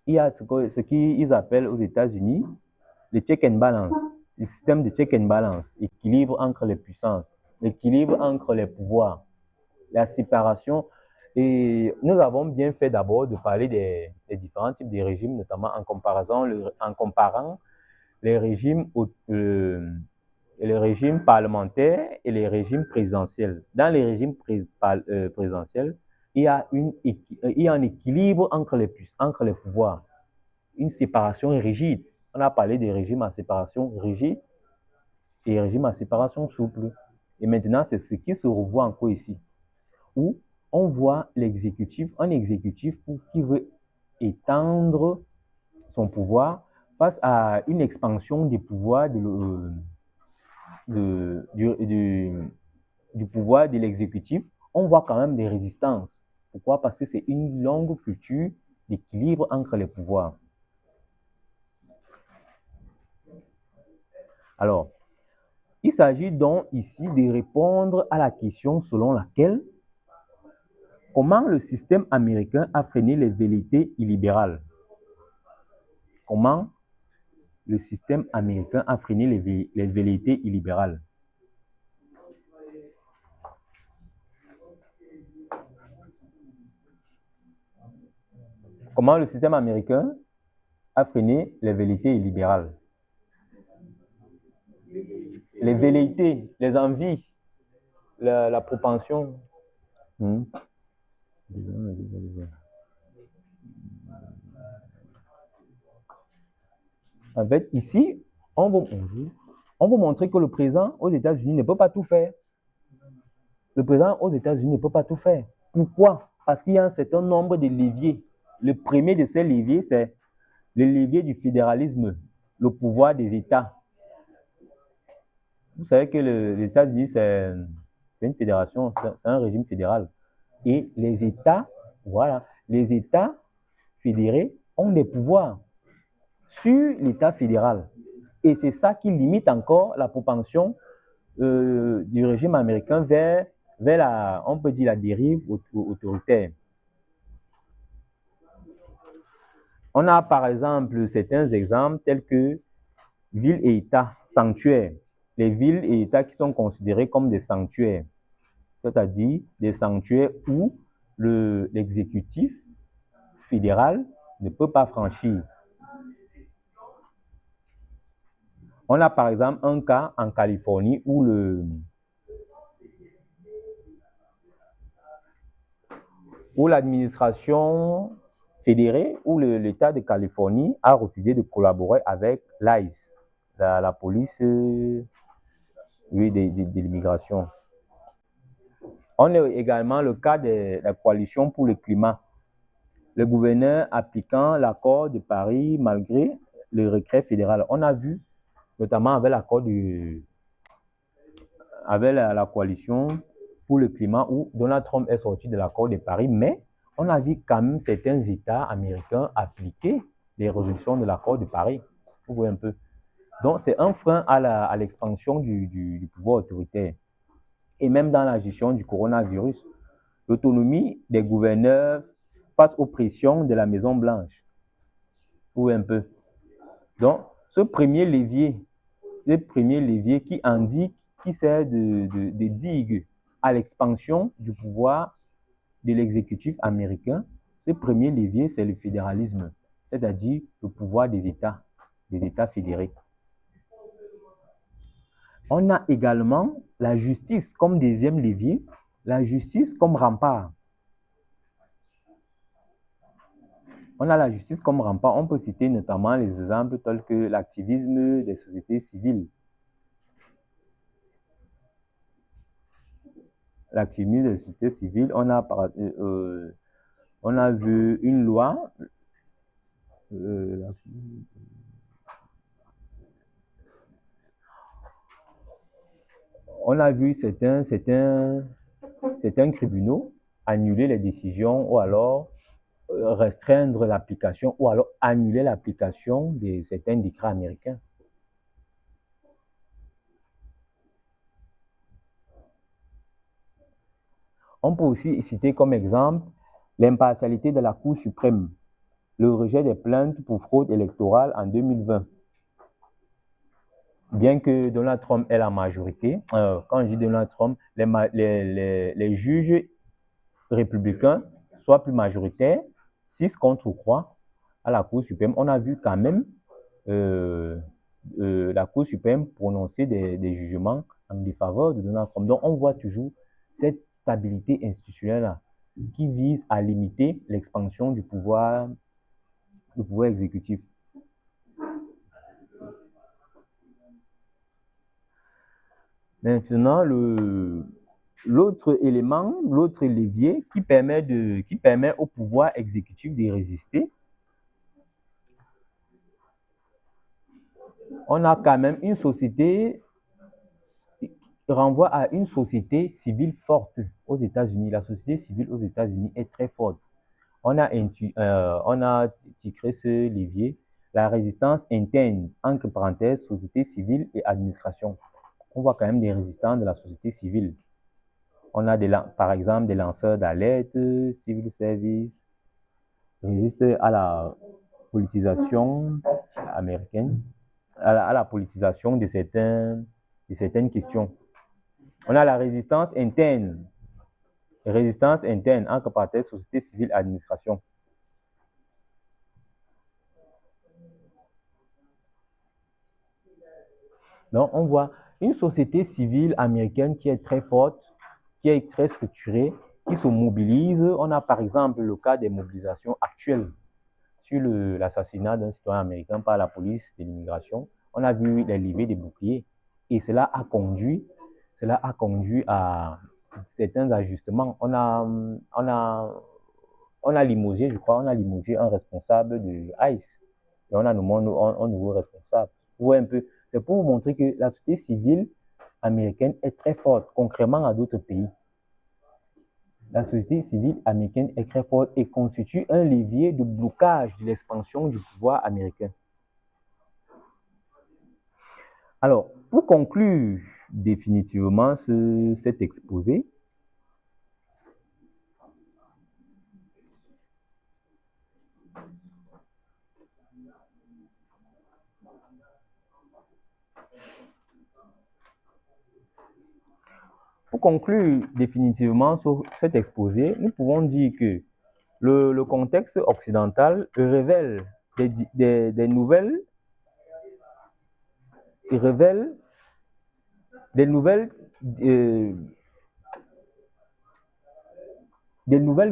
Il y a ce qu'ils appellent aux États-Unis le check and balance, le système de check and balance, l'équilibre entre les puissances, l'équilibre entre les pouvoirs, la séparation. Et nous avons bien fait d'abord de parler des différents types de régimes, notamment en comparant les régimes parlementaires et les régimes présidentiels. Dans les régimes présidentiels, il y a un équilibre entre les pouvoirs, une séparation rigide. On a parlé des régimes à séparation rigide et régimes à séparation souple. Et maintenant, c'est ce qui se revoit encore ici, où on voit un exécutif qui veut étendre son pouvoir face à une expansion des pouvoirs du pouvoir de l'exécutif. on voit quand même des résistances. Pourquoi? Parce que c'est une longue culture d'équilibre entre les pouvoirs. Alors, il s'agit donc ici de répondre à la question selon laquelle comment le système américain a freiné les velléités illibérales. Comment le système américain a freiné les velléités illibérales. Comment le système américain a freiné les velléités illibérales. Les velléités, les envies, la propension. En fait, ici, on va montrer que le président aux États-Unis ne peut pas tout faire. Le président aux États-Unis ne peut pas tout faire. Pourquoi? Parce qu'il y a un certain nombre de leviers. Le premier de ces leviers, c'est le levier du fédéralisme, le pouvoir des États. Vous savez que les États-Unis, c'est une fédération, c'est un régime fédéral. Et les États, voilà, les États fédérés ont des pouvoirs sur l'État fédéral. Et c'est ça qui limite encore la propension du régime américain vers la, on peut dire, la dérive autoritaire. On a par exemple certains exemples tels que villes et États sanctuaires. Les villes et États qui sont considérés comme des sanctuaires, c'est-à-dire des sanctuaires où l'exécutif fédéral ne peut pas franchir. On a par exemple un cas en Californie où l'administration fédérée, où l'État de Californie a refusé de collaborer avec l'ICE, la police de l'immigration. On a également le cas de la coalition pour le climat. Le gouverneur appliquant l'accord de Paris malgré le retrait fédéral. On a vu, notamment avec l'accord avec la coalition pour le climat où Donald Trump est sorti de l'accord de Paris, mais on a vu quand même certains États américains appliquer les résolutions de l'accord de Paris. Vous voyez un peu. Donc, c'est un frein à l'expansion du pouvoir autoritaire. Et même dans la gestion du coronavirus, l'autonomie des gouverneurs face aux pressions de la Maison-Blanche. Vous voyez un peu. Donc, ce premier levier qui indique, qui sert de digue à l'expansion du pouvoir de l'exécutif américain, ce premier levier, c'est le fédéralisme, c'est-à-dire le pouvoir des États fédérés. On a également la justice comme deuxième levier, la justice comme rempart. On a la justice comme rempart. On peut citer notamment les exemples tels que l'activisme des sociétés civiles. L'activisme des sociétés civiles, on a vu une loi. On a vu certains tribunaux annuler les décisions ou alors restreindre l'application ou alors annuler l'application de certains décrets américains. On peut aussi citer comme exemple l'impartialité de la Cour suprême, le rejet des plaintes pour fraude électorale en 2020. Bien que Donald Trump ait la majorité, quand je dis Donald Trump, les juges républicains soient plus majoritaires, 6 contre 3 à la Cour suprême, on a vu quand même la Cour suprême prononcer des jugements en défaveur de Donald Trump. Donc, on voit toujours cette stabilité institutionnelle-là qui vise à limiter l'expansion du pouvoir exécutif. Maintenant, l'autre élément, l'autre levier qui permet au pouvoir exécutif de résister, on a quand même une société renvoie à une société civile forte aux États-Unis. La société civile aux États-Unis est très forte. On a titré ce levier la résistance interne, entre parenthèses, société civile et administration. On voit quand même des résistants de la société civile. On a par exemple des lanceurs d'alerte, civil service, résistent à la politisation américaine, à la politisation de certaines questions. On a la résistance interne, entre parenthèses, société civile, administration. Donc, on voit une société civile américaine qui est très forte, qui est très structurée, qui se mobilise. On a par exemple le cas des mobilisations actuelles sur l'assassinat d'un citoyen américain par la police de l'immigration. On a vu les levées des boucliers et cela a conduit à certains ajustements. On a limogé, je crois, un responsable de ICE et on a nommé un nouveau responsable. Un peu. C'est pour vous montrer que la société civile américaine est très forte, contrairement à d'autres pays. La société civile américaine est très forte et constitue un levier de blocage de l'expansion du pouvoir américain. Alors, pour conclure définitivement cet exposé, sur cet exposé, nous pouvons dire que le contexte occidental révèle des nouvelles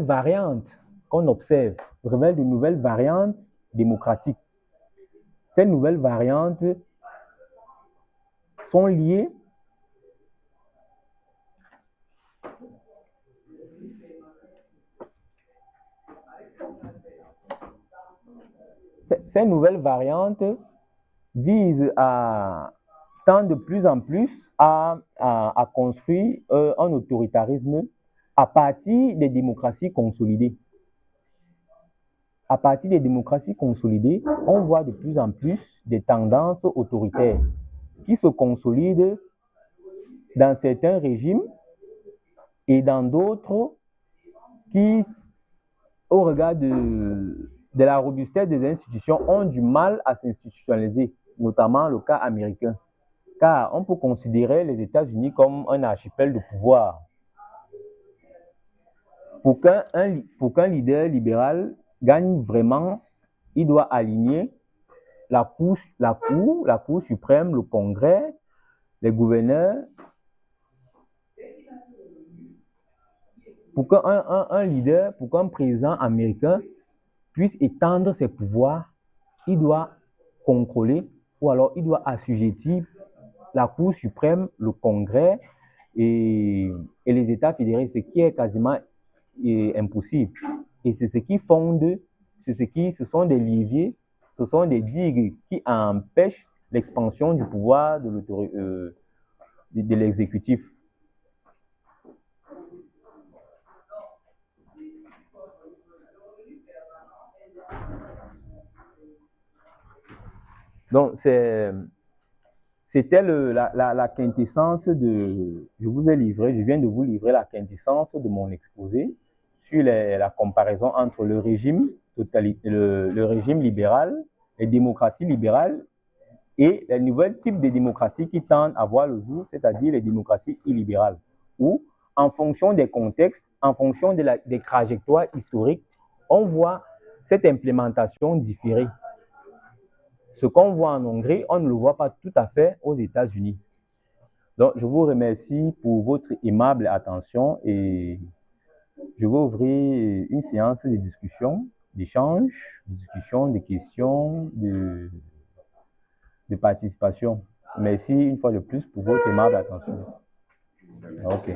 variantes qu'on observe, révèle de nouvelles variantes démocratiques. Ces nouvelles variantes sont liées visent à tendre de plus en plus à construire un autoritarisme à partir des démocraties consolidées. À partir des démocraties consolidées, on voit de plus en plus des tendances autoritaires qui se consolident dans certains régimes et dans d'autres qui, au regard de la robustesse des institutions, ont du mal à s'institutionnaliser, notamment le cas américain. Car on peut considérer les États-Unis comme un archipel de pouvoir. Pour qu'un leader libéral gagne vraiment, il doit aligner la Cour suprême, le Congrès, les gouverneurs. Pour qu'un président américain puisse étendre ses pouvoirs, il doit contrôler ou alors il doit assujettir la Cour suprême, le Congrès et les États fédérés, ce qui est quasiment impossible. Et c'est ce qui fonde, ce sont des leviers, ce sont des digues qui empêchent l'expansion du pouvoir de l'exécutif. Donc, c'était la quintessence je viens de vous livrer la quintessence de mon exposé sur la comparaison entre le régime libéral, les démocraties libérales et les nouveaux types de démocraties qui tendent à voir le jour, c'est-à-dire les démocraties illibérales, où, en fonction des contextes, en fonction des trajectoires historiques, on voit cette implémentation différer. Ce qu'on voit en Hongrie, on ne le voit pas tout à fait aux États-Unis. Donc, je vous remercie pour votre aimable attention et je vais ouvrir une séance de discussion, d'échange, de discussion, de questions, de participation. Merci une fois de plus pour votre aimable attention. OK.